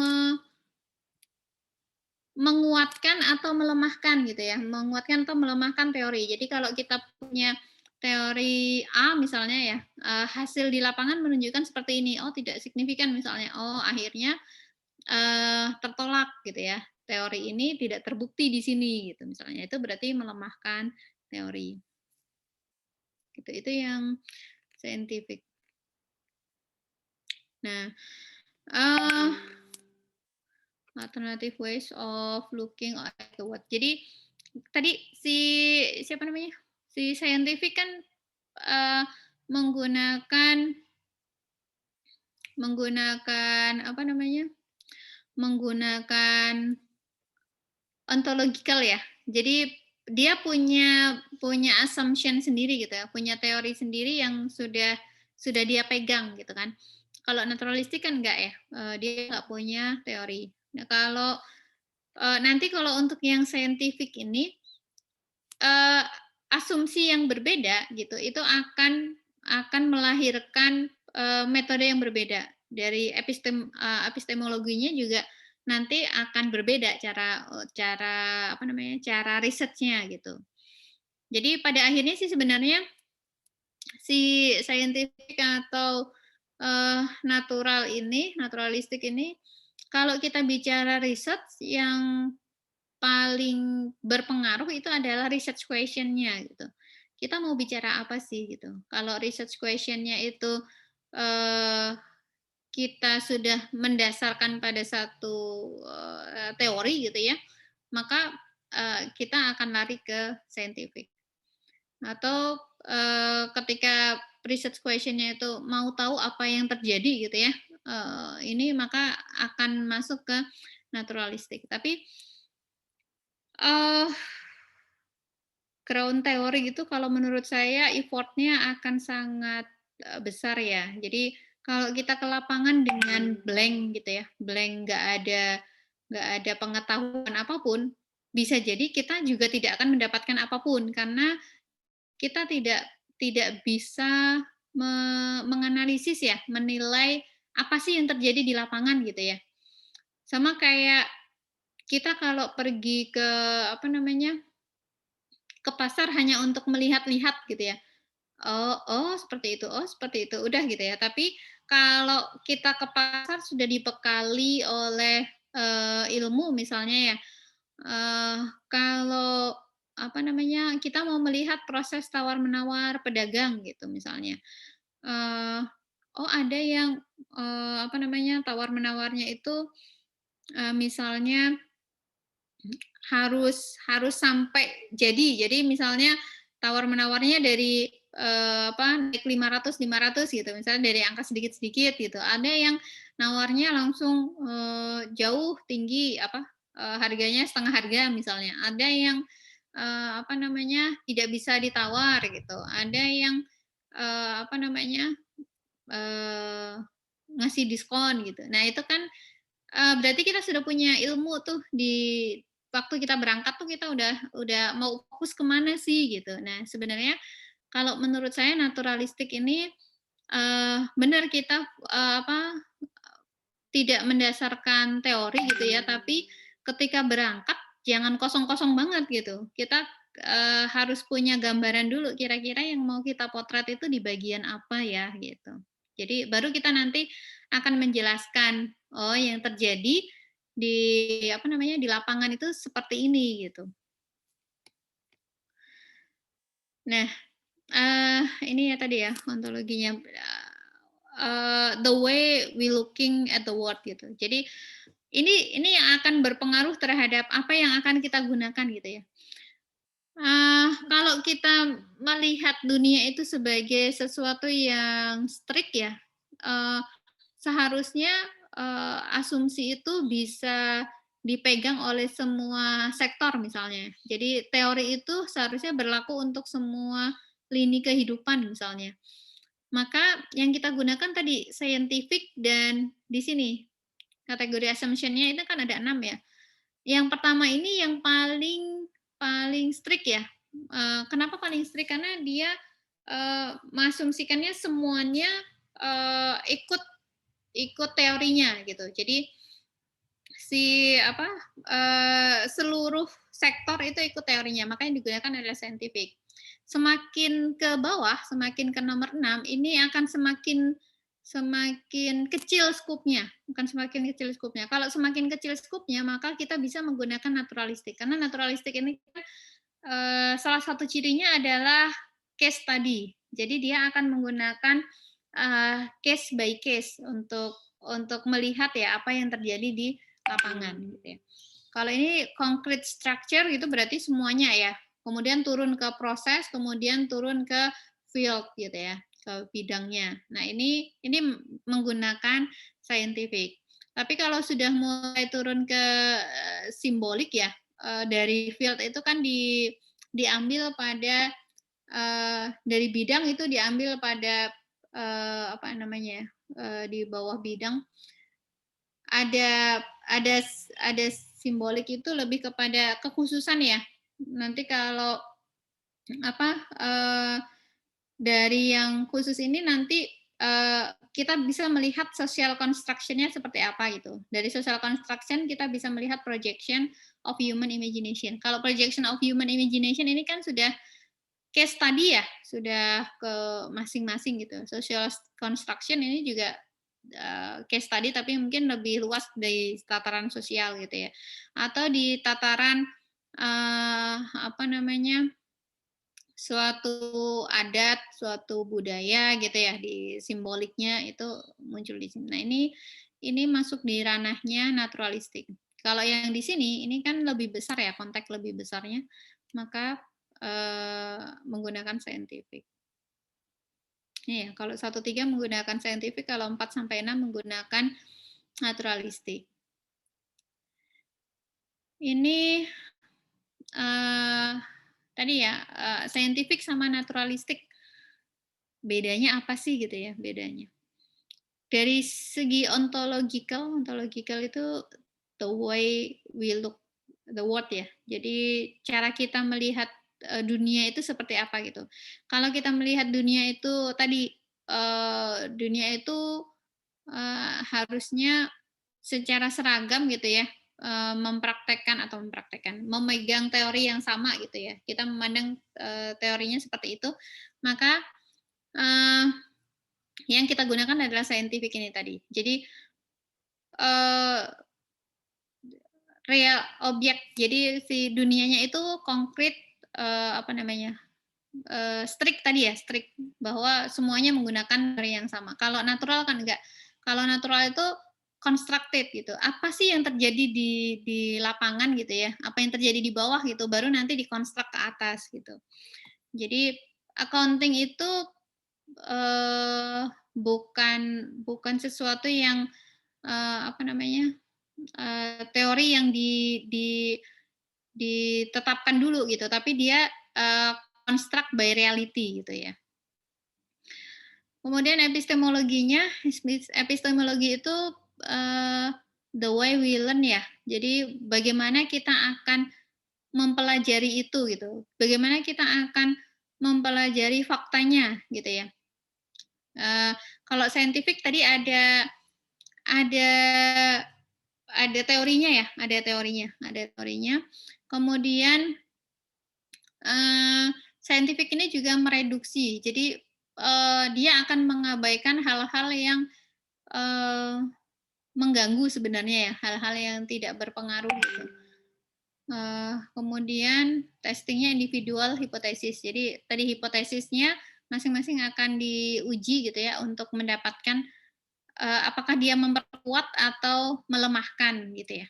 menguatkan atau melemahkan gitu ya, menguatkan atau melemahkan teori. Jadi kalau kita punya teori A misalnya ya, hasil di lapangan menunjukkan seperti ini, oh tidak signifikan misalnya, oh akhirnya, tertolak gitu ya, teori ini tidak terbukti di sini gitu misalnya, itu berarti melemahkan teori. Gitu, itu yang scientific. Nah, eee alternative ways of looking at the world. Jadi tadi si siapa namanya, si scientific kan, menggunakan menggunakan apa namanya, menggunakan ontological ya. Jadi dia punya punya assumption sendiri gitu ya, punya teori sendiri yang sudah dia pegang gitu kan. Kalau naturalistik kan enggak ya, dia nggak punya teori. Nah kalau nanti kalau untuk yang scientific ini, eee, asumsi yang berbeda gitu, itu akan melahirkan, metode yang berbeda. Dari epistemologinya juga nanti akan berbeda cara, cara apa namanya, cara risetnya gitu. Jadi pada akhirnya sih sebenarnya si scientific atau, natural ini, naturalistik ini, kalau kita bicara riset yang paling berpengaruh itu adalah research question-nya gitu. Kita mau bicara apa sih gitu. Kalau research question-nya itu, eee, kita sudah mendasarkan pada satu, teori gitu ya, maka, kita akan lari ke scientific. Atau, ketika research question-nya itu mau tahu apa yang terjadi gitu ya, ini maka akan masuk ke naturalistik. Tapi, eee ground theory itu kalau menurut saya effort-nya akan sangat, besar ya. Jadi kalau kita ke lapangan dengan blank gitu ya, blank nggak ada pengetahuan apapun, bisa jadi kita juga tidak akan mendapatkan apapun karena kita tidak bisa menganalisis ya, menilai apa sih yang terjadi di lapangan gitu ya. Sama kayak kita kalau pergi ke apa namanya, ke pasar hanya untuk melihat-lihat gitu ya. Oh oh seperti itu oh seperti itu, udah gitu ya. Tapi kalau kita ke pasar sudah dibekali oleh, ilmu misalnya ya, kalau apa namanya, kita mau melihat proses tawar-menawar pedagang gitu misalnya, eee, oh ada yang, apa namanya, tawar-menawarnya itu, misalnya harus sampai jadi. Jadi misalnya tawar-menawarnya dari, naik 500 gitu, misalnya dari angka sedikit-sedikit gitu. Ada yang nawarnya langsung, jauh tinggi, harganya setengah harga misalnya. Ada yang, apa namanya, tidak bisa ditawar gitu. Ada yang, apa namanya, eee, ngasih diskon gitu. Nah itu kan, berarti kita sudah punya ilmu tuh di waktu kita berangkat tuh kita udah mau fokus ke mana sih gitu. Nah, sebenarnya kalau menurut saya naturalistik ini, benar kita, tidak mendasarkan teori gitu ya, tapi ketika berangkat jangan kosong-kosong banget gitu. Kita, harus punya gambaran dulu kira-kira yang mau kita potret itu di bagian apa ya gitu. Jadi baru kita nanti akan menjelaskan, oh yang terjadi di apa namanya, di lapangan itu seperti ini gitu. Nah, ini ya tadi ya ontologinya, the way we looking at the world gitu. Jadi ini yang akan berpengaruh terhadap apa yang akan kita gunakan gitu ya. Kalau kita melihat dunia itu sebagai sesuatu yang strict ya, eee, seharusnya, asumsi itu bisa dipegang oleh semua sektor misalnya. Jadi teori itu seharusnya berlaku untuk semua lini kehidupan misalnya. Maka yang kita gunakan tadi scientific dan di sini kategori assumption-nya itu kan ada 6 ya. Yang pertama ini yang paling paling strict ya, kenapa paling strict? Karena dia mengasumsikannya semuanya ikut ikut teorinya gitu. Jadi seluruh sektor itu ikut teorinya, makanya digunakan adalah scientific. Semakin ke bawah, semakin ke nomor 6 ini akan semakin semakin kecil skupnya, bukan semakin kecil skupnya. Kalau semakin kecil skupnya, maka kita bisa menggunakan naturalistik. Karena naturalistik ini kan, salah satu cirinya adalah case study. Jadi dia akan menggunakan, case by case untuk melihat ya apa yang terjadi di lapangan gitu ya. Kalau ini concrete structure itu berarti semuanya ya. Kemudian turun ke proses, kemudian turun ke field gitu ya, ke bidangnya. Nah, ini menggunakan scientific. Tapi kalau sudah mulai turun ke simbolik ya, dari field itu kan diambil pada dari bidang itu diambil pada apa namanya ya, di bawah bidang ada ada ada simbolik itu lebih kepada kekhususan ya. Nanti kalau apa dari yang khusus ini nanti kita bisa melihat social construction-nya seperti apa gitu. Dari social construction kita bisa melihat projection of human imagination. Kalau projection of human imagination ini kan sudah case study ya, sudah ke masing-masing gitu. Social construction ini juga case study tapi mungkin lebih luas dari tataran sosial gitu ya. Atau di tataran apa namanya? Suatu adat, suatu budaya gitu ya, di simboliknya itu muncul di sini. Nah, ini masuk di ranahnya naturalistik. Kalau yang di sini, ini kan lebih besar ya, konteks lebih besarnya, maka menggunakan scientific. Iya, kalau 1-3 menggunakan scientific, kalau 4-6 menggunakan naturalistik. Ini tadi ya, scientific sama naturalistik bedanya apa sih gitu ya, bedanya. Dari segi ontological itu the way we look the world ya. Jadi cara kita melihat dunia itu seperti apa gitu. Kalau kita melihat dunia itu tadi dunia itu harusnya secara seragam gitu ya, memegang teori yang sama gitu ya. Kita memandang teorinya seperti itu, maka yang kita gunakan adalah scientific ini tadi. Jadi real objek. Jadi si dunianya itu konkret apa namanya? Strict tadi ya, strict bahwa semuanya menggunakan teori yang sama. Kalau natural kan enggak. Kalau natural itu constructed gitu. Apa sih yang terjadi di lapangan gitu ya? Apa yang terjadi di bawah gitu baru nanti dikonstruk ke atas gitu. Jadi accounting itu bukan sesuatu yang apa namanya teori yang ditetapkan dulu gitu, tapi dia construct by reality gitu ya. Kemudian epistemologinya, epistemologi itu the way we learn ya. Jadi bagaimana kita akan mempelajari itu gitu. Bagaimana kita akan mempelajari faktanya gitu ya. Kalau scientific tadi ada teorinya ya, ada teorinya. Kemudian scientific ini juga mereduksi. Jadi dia akan mengabaikan hal-hal yang mengganggu sebenarnya ya, hal-hal yang tidak berpengaruh gitu. Kemudian testingnya individual hipotesis. Jadi tadi hipotesisnya masing-masing akan diuji gitu ya untuk mendapatkan apakah dia memperkuat atau melemahkan gitu ya.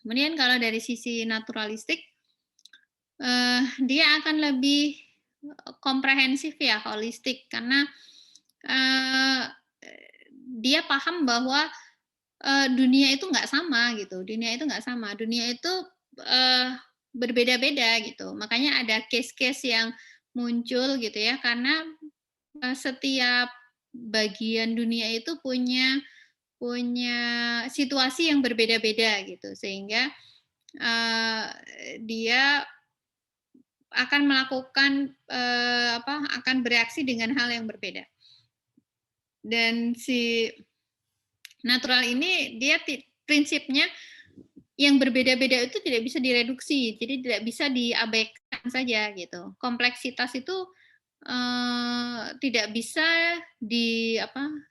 Kemudian kalau dari sisi naturalistik, dia akan lebih komprehensif ya, holistik karena dia paham bahwa dunia itu nggak sama gitu. Dunia itu nggak sama. Dunia itu berbeda-beda gitu. Makanya ada case-case yang muncul gitu ya, karena setiap bagian dunia itu punya situasi yang berbeda-beda gitu, sehingga dia akan melakukan akan bereaksi dengan hal yang berbeda. Dan si natural ini dia prinsipnya yang berbeda-beda itu tidak bisa direduksi, jadi tidak bisa diabaikan saja gitu. Kompleksitas itu tidak bisa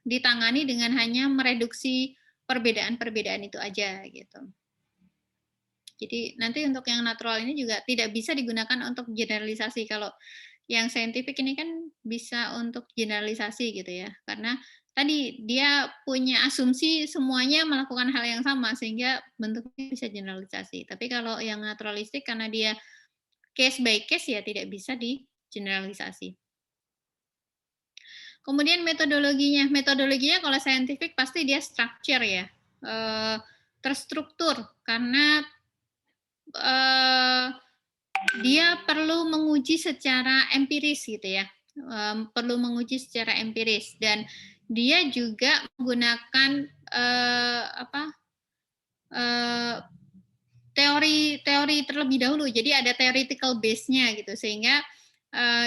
ditangani dengan hanya mereduksi perbedaan-perbedaan itu aja gitu. Jadi nanti untuk yang natural ini juga tidak bisa digunakan untuk generalisasi. Kalau yang saintifik ini kan bisa untuk generalisasi gitu ya, karena tadi dia punya asumsi semuanya melakukan hal yang sama sehingga bentuknya bisa generalisasi. Tapi kalau yang naturalistik karena dia case by case ya tidak bisa di generalisasi. Kemudian metodologinya kalau saintifik pasti dia structure ya, terstruktur karena dia perlu menguji secara empiris gitu ya, perlu menguji secara empiris dan dia juga menggunakan teori terlebih dahulu. Jadi ada theoretical base-nya gitu sehingga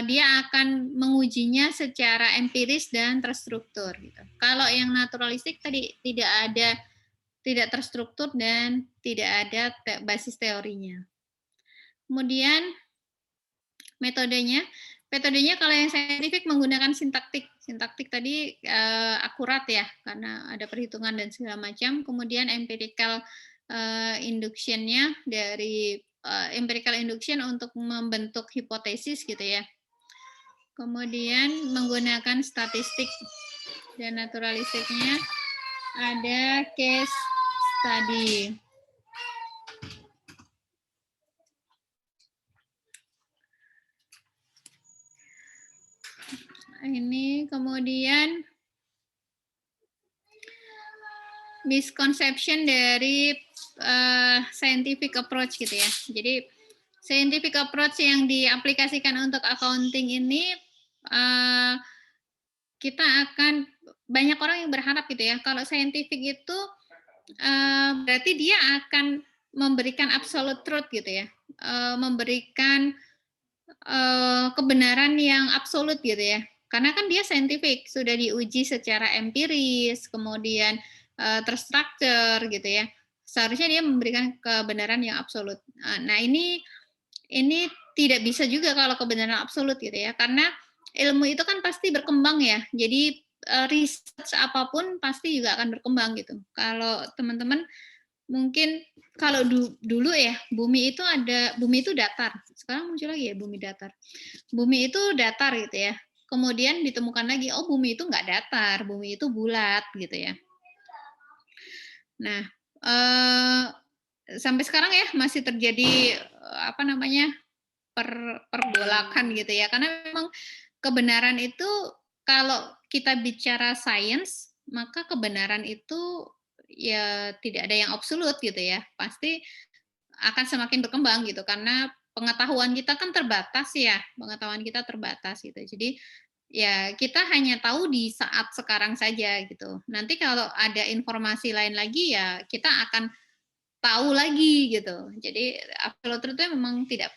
dia akan mengujinya secara empiris dan terstruktur gitu. Kalau yang naturalistik tadi tidak terstruktur dan tidak ada basis teorinya. Kemudian metodenya kalau yang saintifik menggunakan sintaktik. Sintaktik tadi akurat ya karena ada perhitungan dan segala macam. Kemudian empirical induction-nya dari empirical induction untuk membentuk hipotesis gitu ya. Kemudian menggunakan statistik dan naturalistiknya ada case study. Ini kemudian misconception dari scientific approach gitu ya. Jadi scientific approach yang diaplikasikan untuk accounting ini kita akan banyak orang yang berharap gitu ya. Kalau scientific itu berarti dia akan memberikan absolute truth gitu ya, memberikan kebenaran yang absolut gitu ya. Karena kan dia scientific, sudah diuji secara empiris, kemudian terstruktur gitu ya. Seharusnya dia memberikan kebenaran yang absolut. Nah, ini tidak bisa juga kalau kebenaran absolut gitu ya. Karena ilmu itu kan pasti berkembang ya. Jadi research apapun pasti juga akan berkembang gitu. Kalau teman-teman mungkin kalau dulu ya bumi itu datar. Sekarang muncul lagi ya bumi datar. Bumi itu datar gitu ya. Kemudian ditemukan lagi bumi itu nggak datar, bumi itu bulat gitu ya. Nah, sampai sekarang ya masih terjadi pergolakan gitu ya. Karena memang kebenaran itu kalau kita bicara sains, maka kebenaran itu ya tidak ada yang absolut gitu ya. Pasti akan semakin berkembang gitu karena pengetahuan kita kan terbatas ya, pengetahuan kita terbatas gitu. Jadi ya kita hanya tahu di saat sekarang saja gitu. Nanti kalau ada informasi lain lagi ya kita akan tahu lagi gitu. Jadi absolute truth itu memang tidak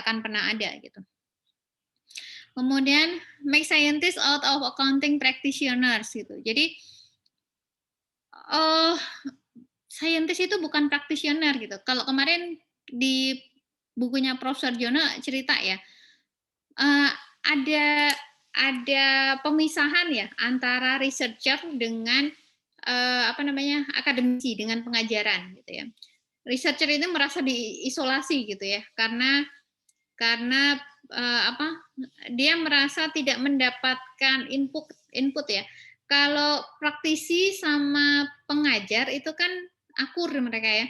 akan pernah ada gitu. Kemudian make scientists out of accounting practitioners gitu. Jadi scientist itu bukan practitioner gitu. Kalau kemarin di bukunya Profesor Jono cerita ya, ada pemisahan ya antara researcher dengan akademisi dengan pengajaran gitu ya. Researcher itu merasa diisolasi gitu ya karena dia merasa tidak mendapatkan input ya. Kalau praktisi sama pengajar itu kan akur mereka ya.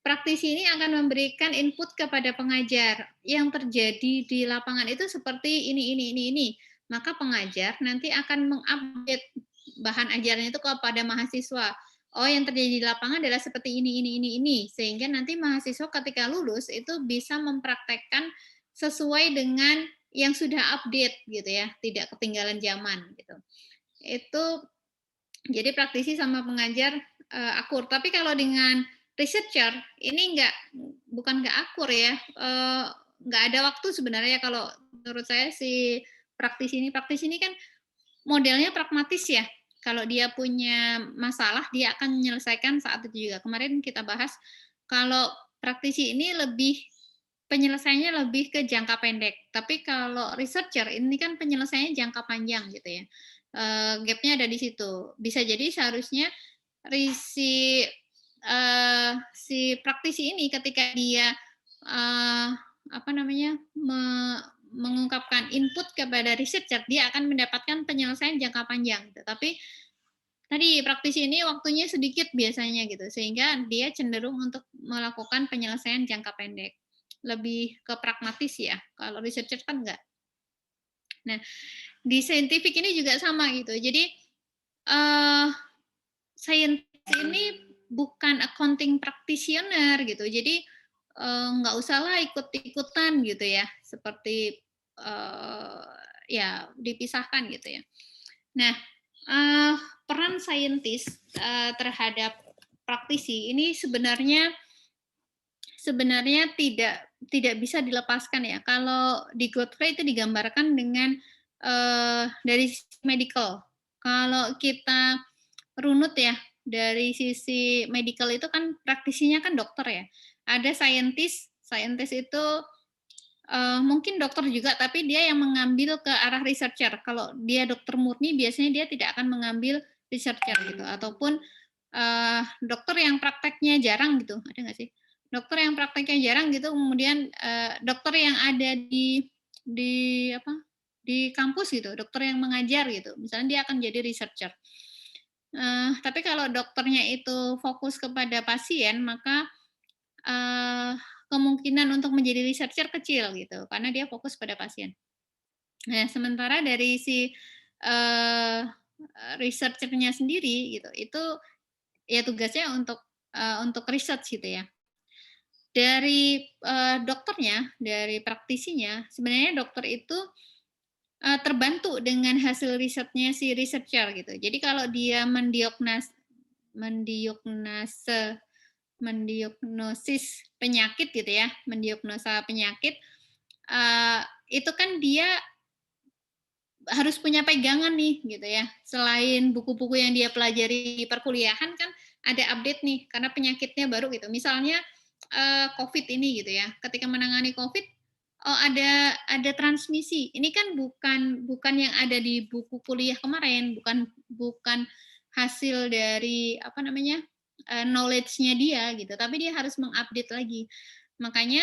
Praktisi ini akan memberikan input kepada pengajar. Yang terjadi di lapangan itu seperti ini. Maka pengajar nanti akan mengupdate bahan ajarannya itu kepada mahasiswa. Yang terjadi di lapangan adalah seperti ini. Sehingga nanti mahasiswa ketika lulus itu bisa mempraktekkan sesuai dengan yang sudah update gitu ya, tidak ketinggalan zaman gitu. Itu jadi praktisi sama pengajar akur. Tapi kalau dengan researcher ini bukan nggak akur ya, nggak ada waktu sebenarnya kalau menurut saya si praktisi ini kan modelnya pragmatis ya. Kalau dia punya masalah, dia akan menyelesaikan saat itu juga. Kemarin kita bahas kalau praktisi ini penyelesaiannya lebih ke jangka pendek. Tapi kalau researcher ini kan penyelesaiannya jangka panjang gitu ya. Gap-nya ada di situ. Bisa jadi seharusnya si si praktisi ini ketika dia uh, apa namanya mengungkapkan input kepada researcher, dia akan mendapatkan penyelesaian jangka panjang gitu. Tapi tadi praktisi ini waktunya sedikit biasanya gitu, sehingga dia cenderung untuk melakukan penyelesaian jangka pendek. Lebih ke pragmatis ya, kalau researcher kan enggak. Nah, di saintifik ini juga sama gitu. Jadi saintis ini bukan accounting practitioner gitu. Jadi nggak usahlah ikut-ikutan gitu ya, seperti ya dipisahkan gitu ya. Nah, peran saintis terhadap praktisi ini sebenarnya tidak bisa dilepaskan ya. Kalau di Godfrey itu digambarkan dengan dari sisi medical. Kalau kita runut ya, dari sisi medical itu kan praktisinya kan dokter ya. Ada saintis itu mungkin dokter juga, tapi dia yang mengambil ke arah researcher. Kalau dia dokter murni, biasanya dia tidak akan mengambil researcher gitu. Ataupun dokter yang prakteknya jarang gitu, ada nggak sih? Dokter yang prakteknya jarang gitu, kemudian dokter yang ada di apa? Di kampus gitu, dokter yang mengajar gitu. Misalnya dia akan jadi researcher. Tapi kalau dokternya itu fokus kepada pasien, maka kemungkinan untuk menjadi researcher kecil gitu, karena dia fokus pada pasien. Nah, sementara dari si researcher-nya sendiri gitu, itu ya tugasnya untuk research gitu ya. Dari dokternya, dari praktisinya, sebenarnya dokter itu terbantu dengan hasil risetnya si researcher gitu. Jadi kalau dia mendiagnosis penyakit gitu ya, mendiagnosa penyakit, itu kan dia harus punya pegangan nih gitu ya. Selain buku-buku yang dia pelajari di perkuliahan kan ada update nih karena penyakitnya baru gitu. Misalnya COVID ini gitu ya. Ketika menangani COVID, oh ada transmisi. Ini kan bukan yang ada di buku kuliah kemarin, bukan bukan hasil dari apa namanya knowledge-nya dia gitu. Tapi dia harus mengupdate lagi. Makanya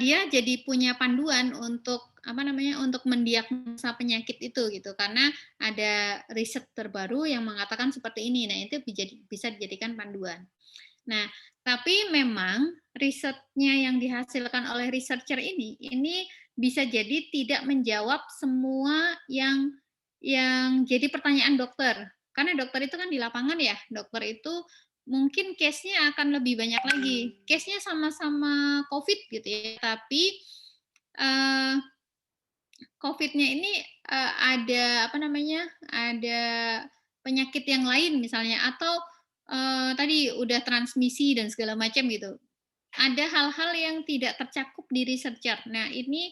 dia jadi punya panduan untuk apa namanya untuk mendiagnosa penyakit itu gitu karena ada riset terbaru yang mengatakan seperti ini. Nah, itu bisa dijadikan panduan. Nah, tapi memang risetnya yang dihasilkan oleh researcher ini bisa jadi tidak menjawab semua yang jadi pertanyaan dokter. Karena dokter itu kan di lapangan ya, dokter itu mungkin case-nya akan lebih banyak lagi. Case-nya sama-sama COVID gitu ya, tapi COVID-nya ini ada apa namanya, ada penyakit yang lain misalnya atau tadi udah transmisi dan segala macam gitu. Ada hal-hal yang tidak tercakup di researcher. Nah, ini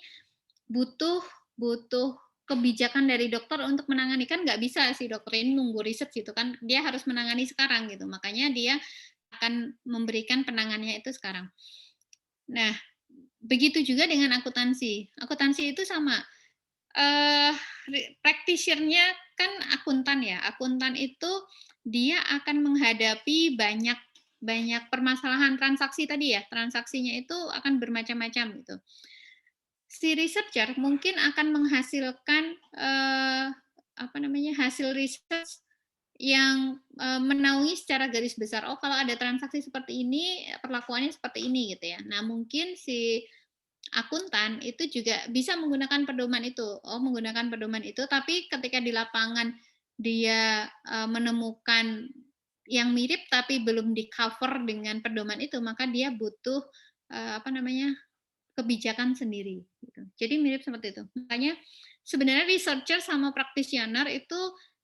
butuh butuh kebijakan dari dokter untuk menangani. Kan nggak bisa si dokter ini nunggu riset gitu kan, dia harus menangani sekarang gitu. Makanya dia akan memberikan penanganannya itu sekarang. Nah, begitu juga dengan akuntansi. Akuntansi itu sama, practitioner-nya kan akuntan ya. Akuntan itu dia akan menghadapi banyak banyak permasalahan transaksi tadi ya, transaksinya itu akan bermacam-macam gitu. Si researcher mungkin akan menghasilkan apa namanya hasil research yang menaungi secara garis besar. Oh, kalau ada transaksi seperti ini, perlakuannya seperti ini gitu ya. Nah, mungkin si akuntan itu juga bisa menggunakan pedoman itu. Oh, menggunakan pedoman itu, tapi ketika di lapangan dia menemukan yang mirip tapi belum di-cover dengan pedoman itu, maka dia butuh apa namanya kebijakan sendiri gitu. Jadi mirip seperti itu. Makanya sebenarnya researcher sama practitioner itu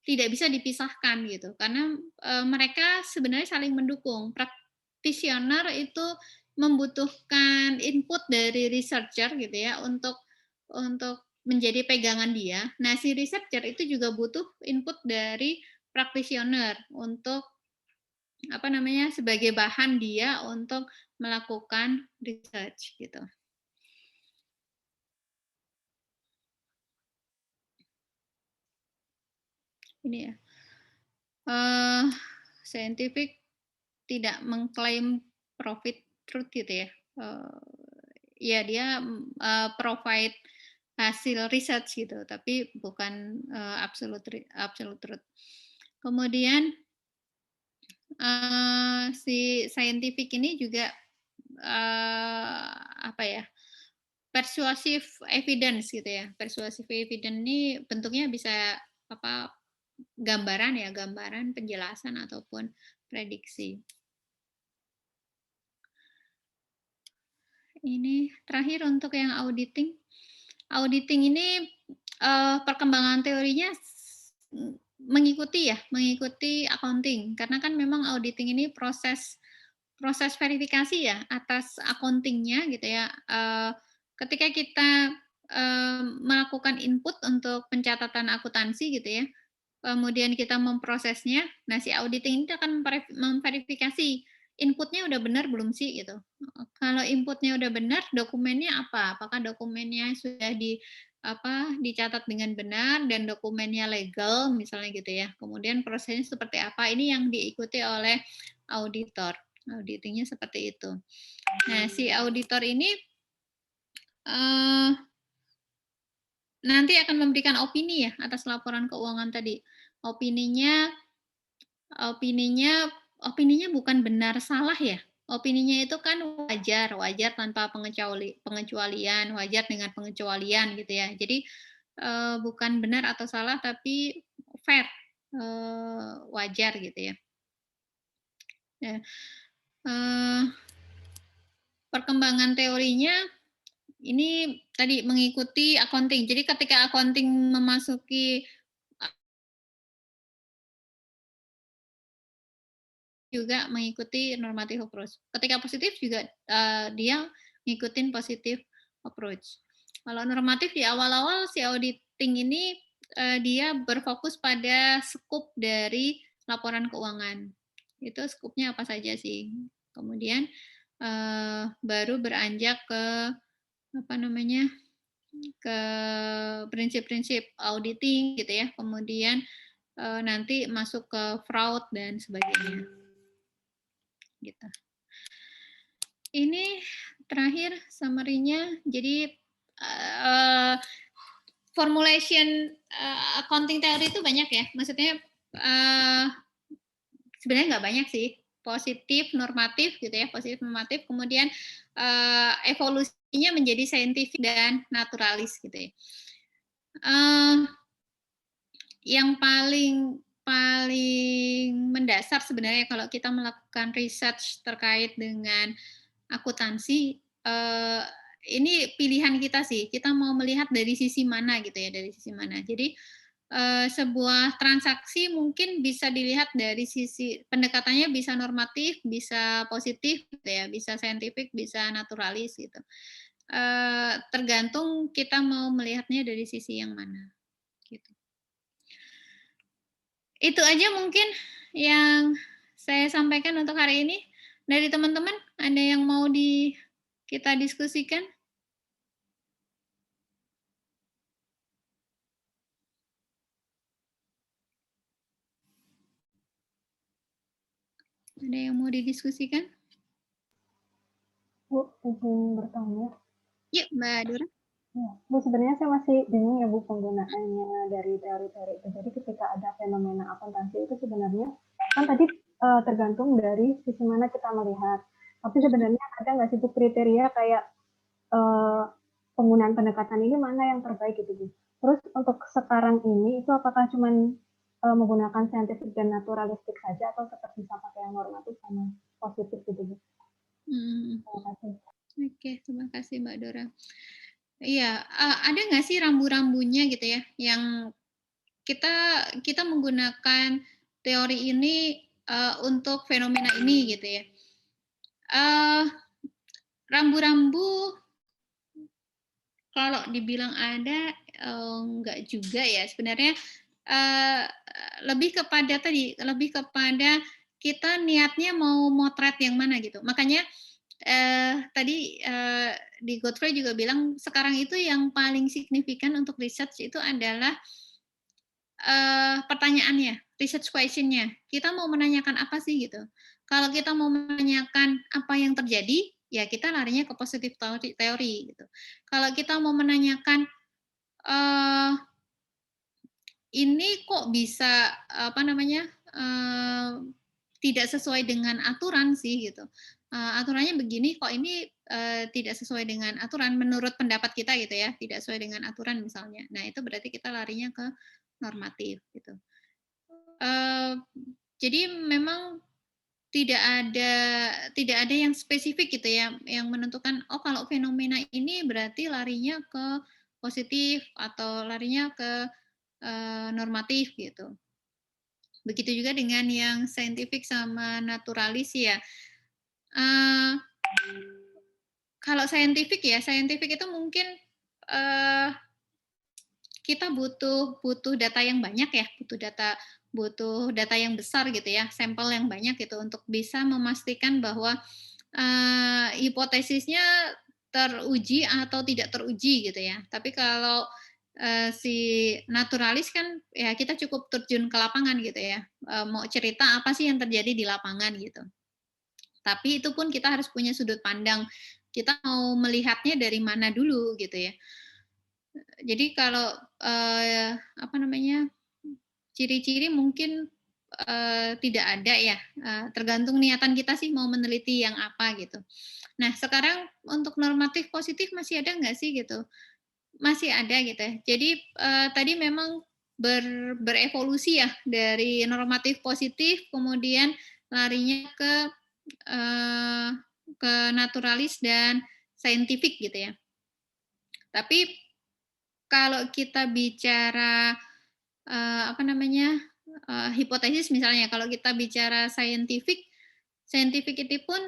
tidak bisa dipisahkan gitu karena mereka sebenarnya saling mendukung. Practitioner itu membutuhkan input dari researcher gitu ya untuk menjadi pegangan dia. Nah, si researcher itu juga butuh input dari practitioner untuk apa namanya, sebagai bahan dia untuk melakukan research gitu. Ini ya. Scientific tidak mengklaim profit truth gitu ya. Ya dia provide hasil research gitu, tapi bukan absolute truth. Kemudian si scientific ini juga apa ya, persuasive evidence gitu ya. Persuasive evidence ini bentuknya bisa apa, gambaran ya, gambaran, penjelasan ataupun prediksi. Ini terakhir untuk yang auditing. Auditing ini perkembangan teorinya mengikuti accounting. Karena kan memang auditing ini proses verifikasi ya atas accounting-nya gitu ya. Ketika kita melakukan input untuk pencatatan akuntansi gitu ya, kemudian kita memprosesnya, nah si auditing ini akan memverifikasi inputnya udah benar belum sih gitu. Kalau inputnya udah benar, dokumennya apa? Apakah dokumennya sudah dicatat dengan benar dan dokumennya legal misalnya gitu ya. Kemudian prosesnya seperti apa? Ini yang diikuti oleh auditor. Auditingnya seperti itu. Nah, si auditor ini nanti akan memberikan opini ya atas laporan keuangan tadi. Opininya opininya bukan benar salah ya. Opininya itu kan wajar tanpa pengecualian, wajar dengan pengecualian gitu ya. Jadi bukan benar atau salah tapi fair, wajar gitu ya. Ya, perkembangan teorinya ini tadi mengikuti accounting. Jadi ketika accounting memasuki juga mengikuti normative approach. Ketika positif juga dia ngikutin positive approach. Kalau normatif di awal-awal si auditing ini dia berfokus pada scope dari laporan keuangan. Itu scope-nya apa saja sih. Kemudian baru beranjak ke apa namanya? Ke prinsip-prinsip auditing gitu ya. Kemudian nanti masuk ke fraud dan sebagainya. Gitu. Ini terakhir summary-nya. Jadi formulation accounting theory itu banyak ya. Maksudnya sebenarnya nggak banyak sih. Positif, normatif gitu ya. Positif, normatif. Kemudian evolusinya menjadi scientific dan naturalis gitu ya. Yang paling mendasar sebenarnya kalau kita melakukan research terkait dengan akuntansi, ini pilihan kita sih, kita mau melihat dari sisi mana gitu ya, dari sisi mana. Jadi sebuah transaksi mungkin bisa dilihat dari sisi pendekatannya bisa normatif, bisa positif gitu ya, bisa scientific, bisa naturalis gitu. Tergantung kita mau melihatnya dari sisi yang mana gitu. Itu aja mungkin yang saya sampaikan untuk hari ini. Dari teman-teman, ada yang mau kita diskusikan? Ada yang mau didiskusikan? Bu, izin bertanya. Yuk, Mbak Dura. Ya, Bu, sebenarnya saya masih bingung ya Bu penggunaannya dari teori-teori itu. Jadi ketika ada fenomena akuntansi itu sebenarnya kan tadi tergantung dari sisi mana kita melihat. Tapi sebenarnya ada nggak sih Bu kriteria kayak penggunaan pendekatan ini mana yang terbaik gitu Bu. Terus untuk sekarang ini itu apakah cuman menggunakan saintifik dan naturalistik saja atau tetap bisa pakai yang normatif sama positif gitu Bu. Terima kasih. Oke, terima kasih Mbak Dora. Iya, ada nggak sih rambu-rambunya gitu ya, yang kita menggunakan teori ini untuk fenomena ini gitu ya. rambu-rambu kalau dibilang ada, enggak juga ya. Sebenarnya, lebih kepada kita niatnya mau motret yang mana gitu. Makanya, tadi, di Godfrey juga bilang sekarang itu yang paling signifikan untuk research itu adalah, pertanyaannya, research question-nya. Kita mau menanyakan apa sih gitu. Kalau kita mau menanyakan apa yang terjadi, ya kita larinya ke positif teori gitu. Kalau kita mau menanyakan, eee, ini kok bisa, apa namanya, tidak sesuai dengan aturan sih gitu. Aturannya begini kok ini, tidak sesuai dengan aturan menurut pendapat kita gitu ya, tidak sesuai dengan aturan misalnya. Nah itu berarti kita larinya ke normatif gitu. Eee, jadi memang tidak ada tidak ada yang spesifik gitu ya, yang menentukan, oh kalau fenomena ini berarti larinya ke positif atau larinya ke, normatif gitu. Begitu juga dengan yang saintifik sama naturalis ya. Eee, kalau saintifik itu mungkin, eee, kita butuh butuh data yang banyak ya, butuh data yang besar gitu ya, sampel yang banyak gitu untuk bisa memastikan bahwa, hipotesisnya teruji atau tidak teruji gitu ya. Tapi kalau, si naturalis kan ya kita cukup terjun ke lapangan gitu ya, mau cerita apa sih yang terjadi di lapangan gitu. Tapi itu pun kita harus punya sudut pandang, kita mau melihatnya dari mana dulu gitu ya. Jadi kalau, apa namanya, ciri-ciri mungkin, tidak ada ya, tergantung niatan kita sih mau meneliti yang apa gitu. Nah sekarang untuk normatif positif masih ada nggak sih gitu? Masih ada gitu ya. Jadi, tadi memang berevolusi ya dari normatif positif kemudian larinya eee, ke naturalis dan saintifik gitu ya. Tapi kalau kita bicara, apa namanya, hipotesis misalnya, kalau kita bicara saintifik itu pun,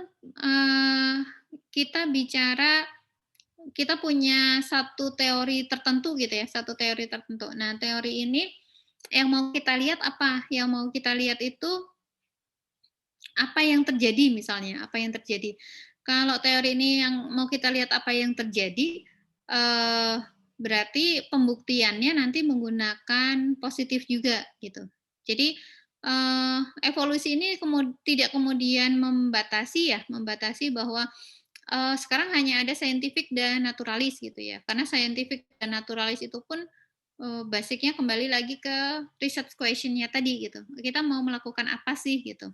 kita bicara kita punya satu teori tertentu gitu ya, satu teori tertentu. Nah, teori ini yang mau kita lihat apa? Yang mau kita lihat itu apa yang terjadi misalnya, apa yang terjadi. Kalau teori ini yang mau kita lihat apa yang terjadi, berarti pembuktiannya nanti menggunakan positif juga gitu. Jadi, evolusi ini tidak kemudian membatasi bahwa, sekarang hanya ada saintifik dan naturalis gitu ya. Karena saintifik dan naturalis itu pun, basic-nya kembali lagi ke research question-nya tadi gitu. Kita mau melakukan apa sih gitu.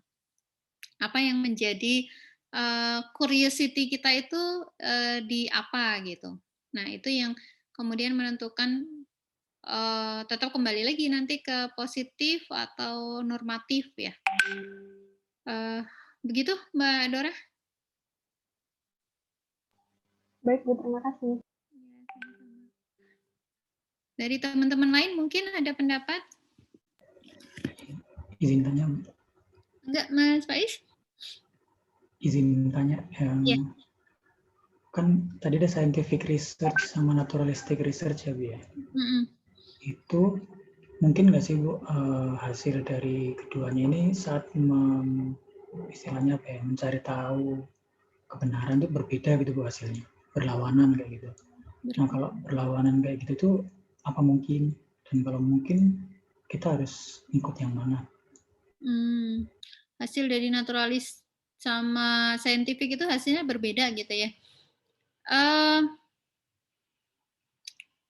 Apa yang menjadi, curiosity kita itu, di apa gitu. Nah itu yang kemudian menentukan, tetap kembali lagi nanti ke positif atau normatif ya. Eee, begitu Mbak Dora? Baik Bu, terima kasih. Iya, sama-sama. Dari teman-teman lain mungkin ada pendapat? Izin tanya, Enggak, Mas Faiz? izin tanya yang Iya. kan tadi ada scientific research sama naturalistic research ya Bu ya. Itu mungkin nggak sih Bu hasil dari keduanya ini saat istilahnya apa ya, mencari tahu kebenaran itu berbeda gitu Bu hasilnya, berlawanan kayak gitu. Nah kalau berlawanan kayak gitu tuh apa mungkin, dan kalau mungkin kita harus ikut yang mana? Hasil dari naturalis sama saintifik itu hasilnya berbeda gitu ya.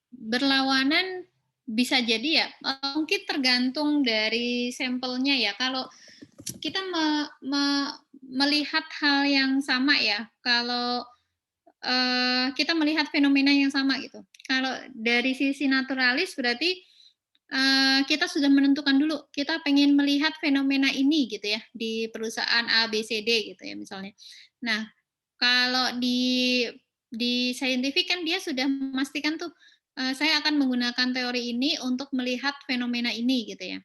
Berlawanan bisa jadi ya, mungkin tergantung dari sampelnya ya. Kalau kita melihat hal yang sama ya, kalau kita melihat fenomena yang sama gitu. Kalau dari sisi naturalis berarti kita sudah menentukan dulu, kita pengen melihat fenomena ini gitu ya, di perusahaan A, B, C, D gitu ya misalnya. Nah, kalau di saintifik kan dia sudah memastikan tuh, saya akan menggunakan teori ini untuk melihat fenomena ini gitu ya.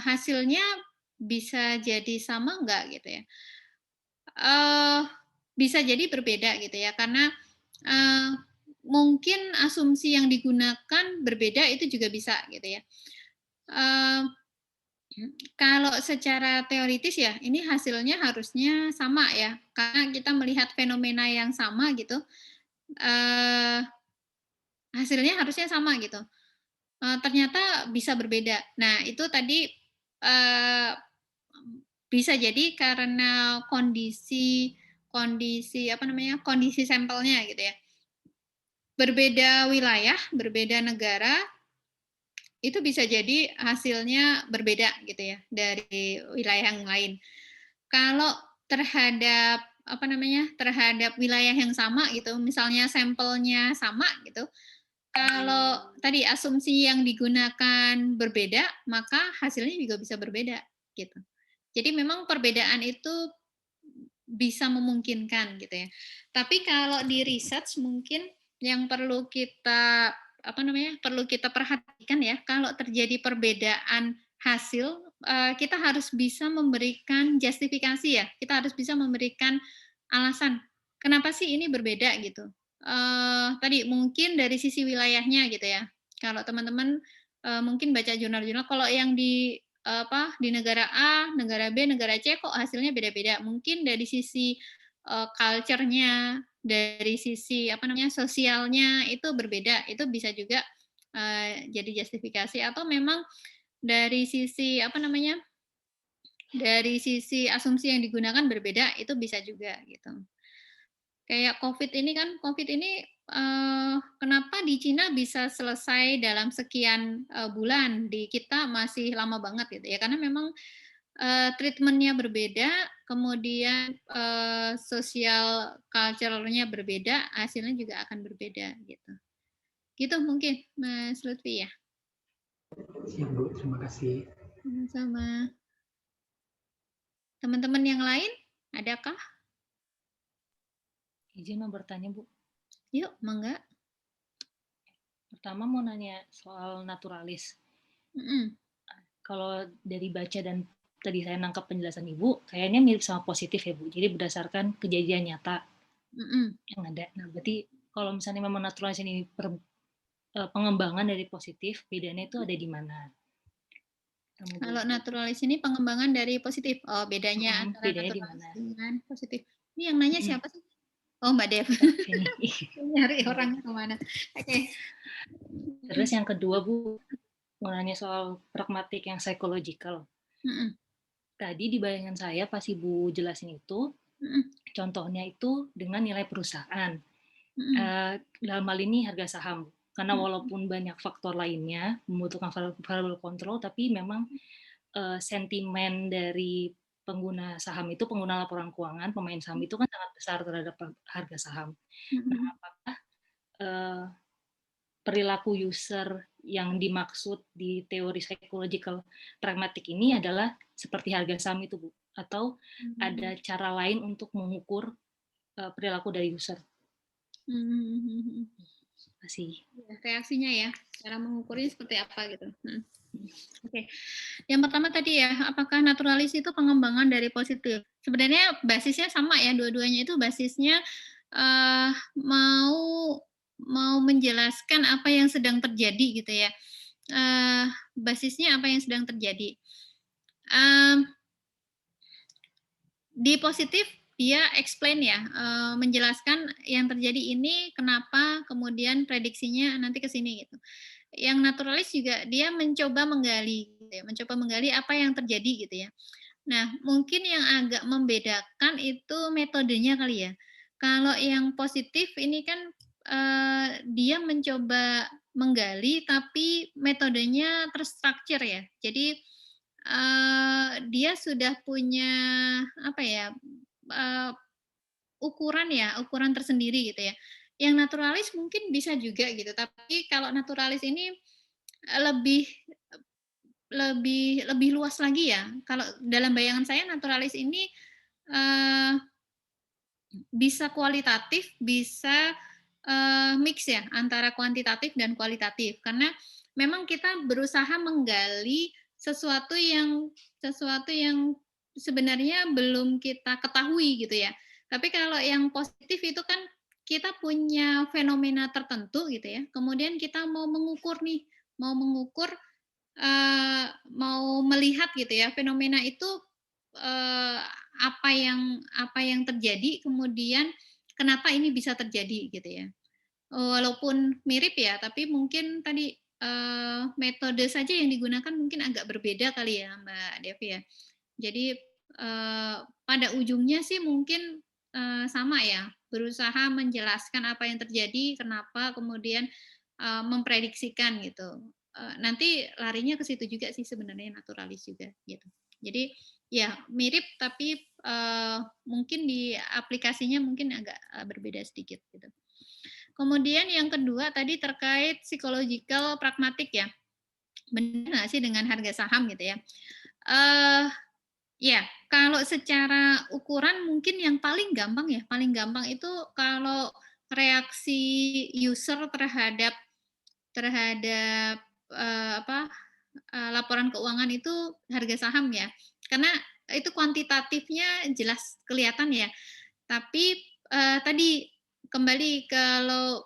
Hasilnya bisa jadi sama enggak gitu ya. bisa jadi berbeda gitu ya, karena mungkin asumsi yang digunakan berbeda itu juga bisa gitu ya. Kalau secara teoritis ya, ini hasilnya harusnya sama ya, karena kita melihat fenomena yang sama gitu, hasilnya harusnya sama gitu. Ternyata bisa berbeda. Nah, itu tadi, eee, bisa jadi karena kondisi kondisi apa namanya, kondisi sampelnya gitu ya. Berbeda wilayah, berbeda negara, itu bisa jadi hasilnya berbeda gitu ya, dari wilayah yang lain. Kalau terhadap, apa namanya, terhadap wilayah yang sama gitu, misalnya sampelnya sama gitu, kalau tadi asumsi yang digunakan berbeda, maka hasilnya juga bisa berbeda, gitu. Jadi memang perbedaan itu bisa memungkinkan gitu ya. Tapi kalau di research mungkin yang perlu kita apa namanya, perlu kita perhatikan ya, kalau terjadi perbedaan hasil, kita harus bisa memberikan justifikasi ya, kita harus bisa memberikan alasan, kenapa sih ini berbeda gitu. Tadi mungkin dari sisi wilayahnya gitu ya. Kalau teman-teman, mungkin baca jurnal-jurnal, kalau yang di apa, di negara A, negara B, negara C kok hasilnya beda-beda. Mungkin dari sisi, culture-nya, dari sisi apa namanya, sosialnya itu berbeda, itu bisa juga, jadi justifikasi atau memang dari sisi apa namanya, dari sisi asumsi yang digunakan berbeda, itu bisa juga gitu. Kayak Covid ini, kenapa di Cina bisa selesai dalam sekian, bulan, di kita masih lama banget gitu ya, karena memang, treatment-nya berbeda, kemudian, sosial culture-nya berbeda, hasilnya juga akan berbeda gitu. Gitu mungkin Mas Lutfi ya? Siap Bu, terima kasih. Sama-sama. Teman-teman yang lain, adakah? Izin mau bertanya, Bu. Yuk, mangga. Pertama mau nanya soal naturalis. Mhm. Kalau dari baca dan tadi saya nangkap penjelasan Ibu, kayaknya mirip sama positif ya, Bu. Jadi berdasarkan kejadian nyata yang ada. Nah, berarti kalau misalnya memang naturalis ini pengembangan dari positif, bedanya itu ada di mana? Kalau naturalis ini pengembangan dari positif. Oh, bedanya antara bedanya di naturalis mana? dengan positif. Ini yang nanya siapa sih? Oh, Mbak Dev. Nyari orangnya kemana? Oke. Terus yang kedua, Bu, mau nanya soal pragmatik yang psychological. Tadi di bayangan saya pas Ibu jelasin itu, contohnya itu dengan nilai perusahaan. Dalam hal ini harga saham. Karena walaupun banyak faktor lainnya membutuhkan variable control, tapi memang sentimen dari pengguna saham itu, pengguna laporan keuangan, pemain saham itu kan sangat besar terhadap harga saham. Nah, apakah perilaku user yang dimaksud di teori psychological pragmatic ini adalah seperti harga saham itu, Bu? Atau ada cara lain untuk mengukur perilaku dari user? Masih. Reaksinya ya, cara mengukurnya seperti apa gitu. Oke. Yang pertama tadi ya, apakah naturalis itu pengembangan dari positif? Sebenarnya basisnya sama ya, dua-duanya itu basisnya mau menjelaskan apa yang sedang terjadi gitu ya. Basisnya apa yang sedang terjadi. Di positif dia explain ya, menjelaskan yang terjadi ini kenapa, kemudian prediksinya nanti ke sini gitu. Yang naturalis juga dia mencoba menggali gitu ya, mencoba menggali apa yang terjadi gitu ya. Nah, mungkin yang agak membedakan itu metodenya kali ya. Kalau yang positif ini kan dia mencoba menggali tapi metodenya terstruktur ya. Jadi dia sudah punya apa ya, ukuran tersendiri gitu ya. Yang naturalis mungkin bisa juga gitu, tapi kalau naturalis ini lebih lebih luas lagi ya. Kalau dalam bayangan saya naturalis ini bisa kualitatif, bisa mix ya antara kuantitatif dan kualitatif. Karena memang kita berusaha menggali sesuatu yang sebenarnya belum kita ketahui gitu ya. Tapi kalau yang positif itu kan kita punya fenomena tertentu gitu ya. Kemudian kita mau mengukur nih, mau mengukur, mau melihat gitu ya fenomena itu apa yang terjadi, kemudian kenapa ini bisa terjadi gitu ya. Walaupun mirip ya, tapi mungkin tadi metode saja yang digunakan mungkin agak berbeda kali ya Mbak Devi ya. Jadi pada ujungnya sih mungkin sama ya, berusaha menjelaskan apa yang terjadi, kenapa, kemudian memprediksikan gitu. Nanti larinya ke situ juga sih sebenarnya, naturalis juga gitu. Jadi ya mirip tapi mungkin di aplikasinya mungkin agak berbeda sedikit gitu. Kemudian yang kedua tadi terkait psychological pragmatic ya. Benar nggak sih dengan harga saham gitu ya? Ya, kalau secara ukuran mungkin yang paling gampang ya, paling gampang itu kalau reaksi user terhadap laporan keuangan itu harga saham ya. Karena itu kuantitatifnya jelas kelihatan ya. Tapi tadi kembali kalau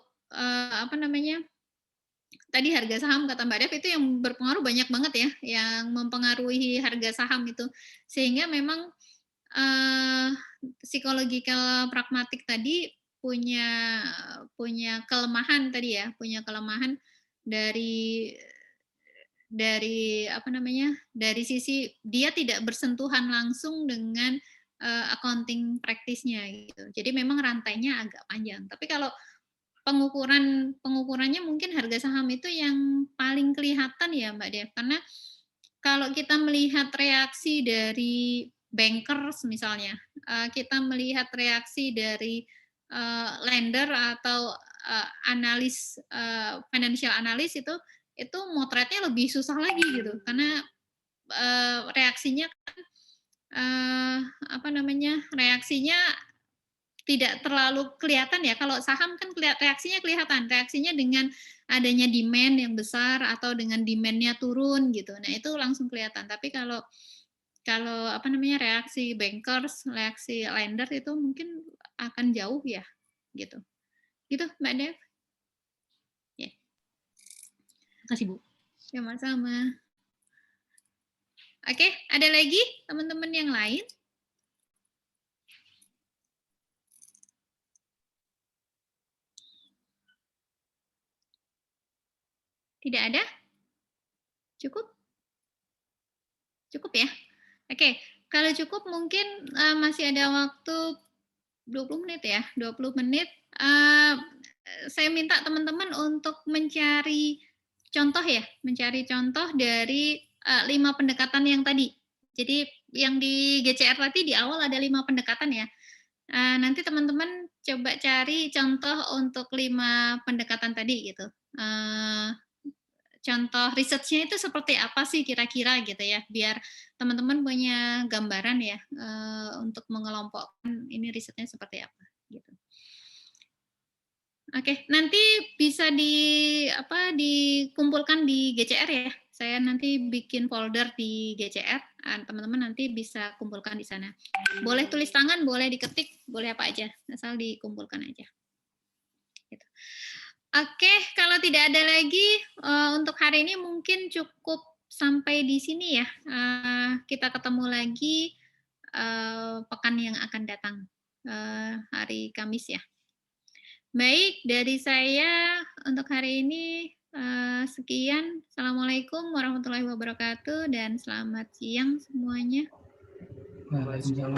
tadi harga saham kata Mbak Dev itu yang berpengaruh banyak banget ya, yang mempengaruhi harga saham itu. Sehingga memang psychological pragmatic tadi punya kelemahan tadi ya, punya kelemahan dari sisi dia tidak bersentuhan langsung dengan accounting practice-nya gitu. Jadi memang rantainya agak panjang. Tapi kalau pengukurannya mungkin harga saham itu yang paling kelihatan ya Mbak Dev, karena kalau kita melihat reaksi dari bankers misalnya, kita melihat reaksi dari lender atau analis financial analis itu motretnya lebih susah lagi gitu, karena reaksinya reaksinya tidak terlalu kelihatan ya. Kalau saham kan reaksinya kelihatan, reaksinya dengan adanya demand yang besar atau dengan demand-nya turun gitu. Nah, itu langsung kelihatan. Tapi kalau reaksi bankers, reaksi lender itu mungkin akan jauh ya gitu. Gitu Mbak Dev. Ya. Terima kasih Bu. Sama-sama. Oke, ada lagi teman-teman yang lain? Tidak ada? Cukup? Cukup ya? Oke, kalau cukup mungkin masih ada waktu 20 menit ya, 20 menit. Saya minta teman-teman untuk mencari contoh ya, mencari contoh dari 5 pendekatan yang tadi. Jadi yang di GCR tadi di awal ada 5 pendekatan ya. Nanti teman-teman coba cari contoh untuk 5 pendekatan tadi gitu. Contoh research-nya itu seperti apa sih kira-kira gitu ya, biar teman-teman punya gambaran ya untuk mengelompokkan ini risetnya seperti apa gitu. Oke, nanti bisa dikumpulkan di GCR ya. Saya nanti bikin folder di GCR, teman-teman nanti bisa kumpulkan di sana. Boleh tulis tangan, boleh diketik, boleh apa aja, asal dikumpulkan aja. Gitu. Oke, kalau tidak ada lagi untuk hari ini mungkin cukup sampai di sini ya. Kita ketemu lagi pekan yang akan datang, hari Kamis ya. Baik, dari saya untuk hari ini sekian. Assalamualaikum warahmatullahi wabarakatuh dan selamat siang semuanya. Waalaikumsalam.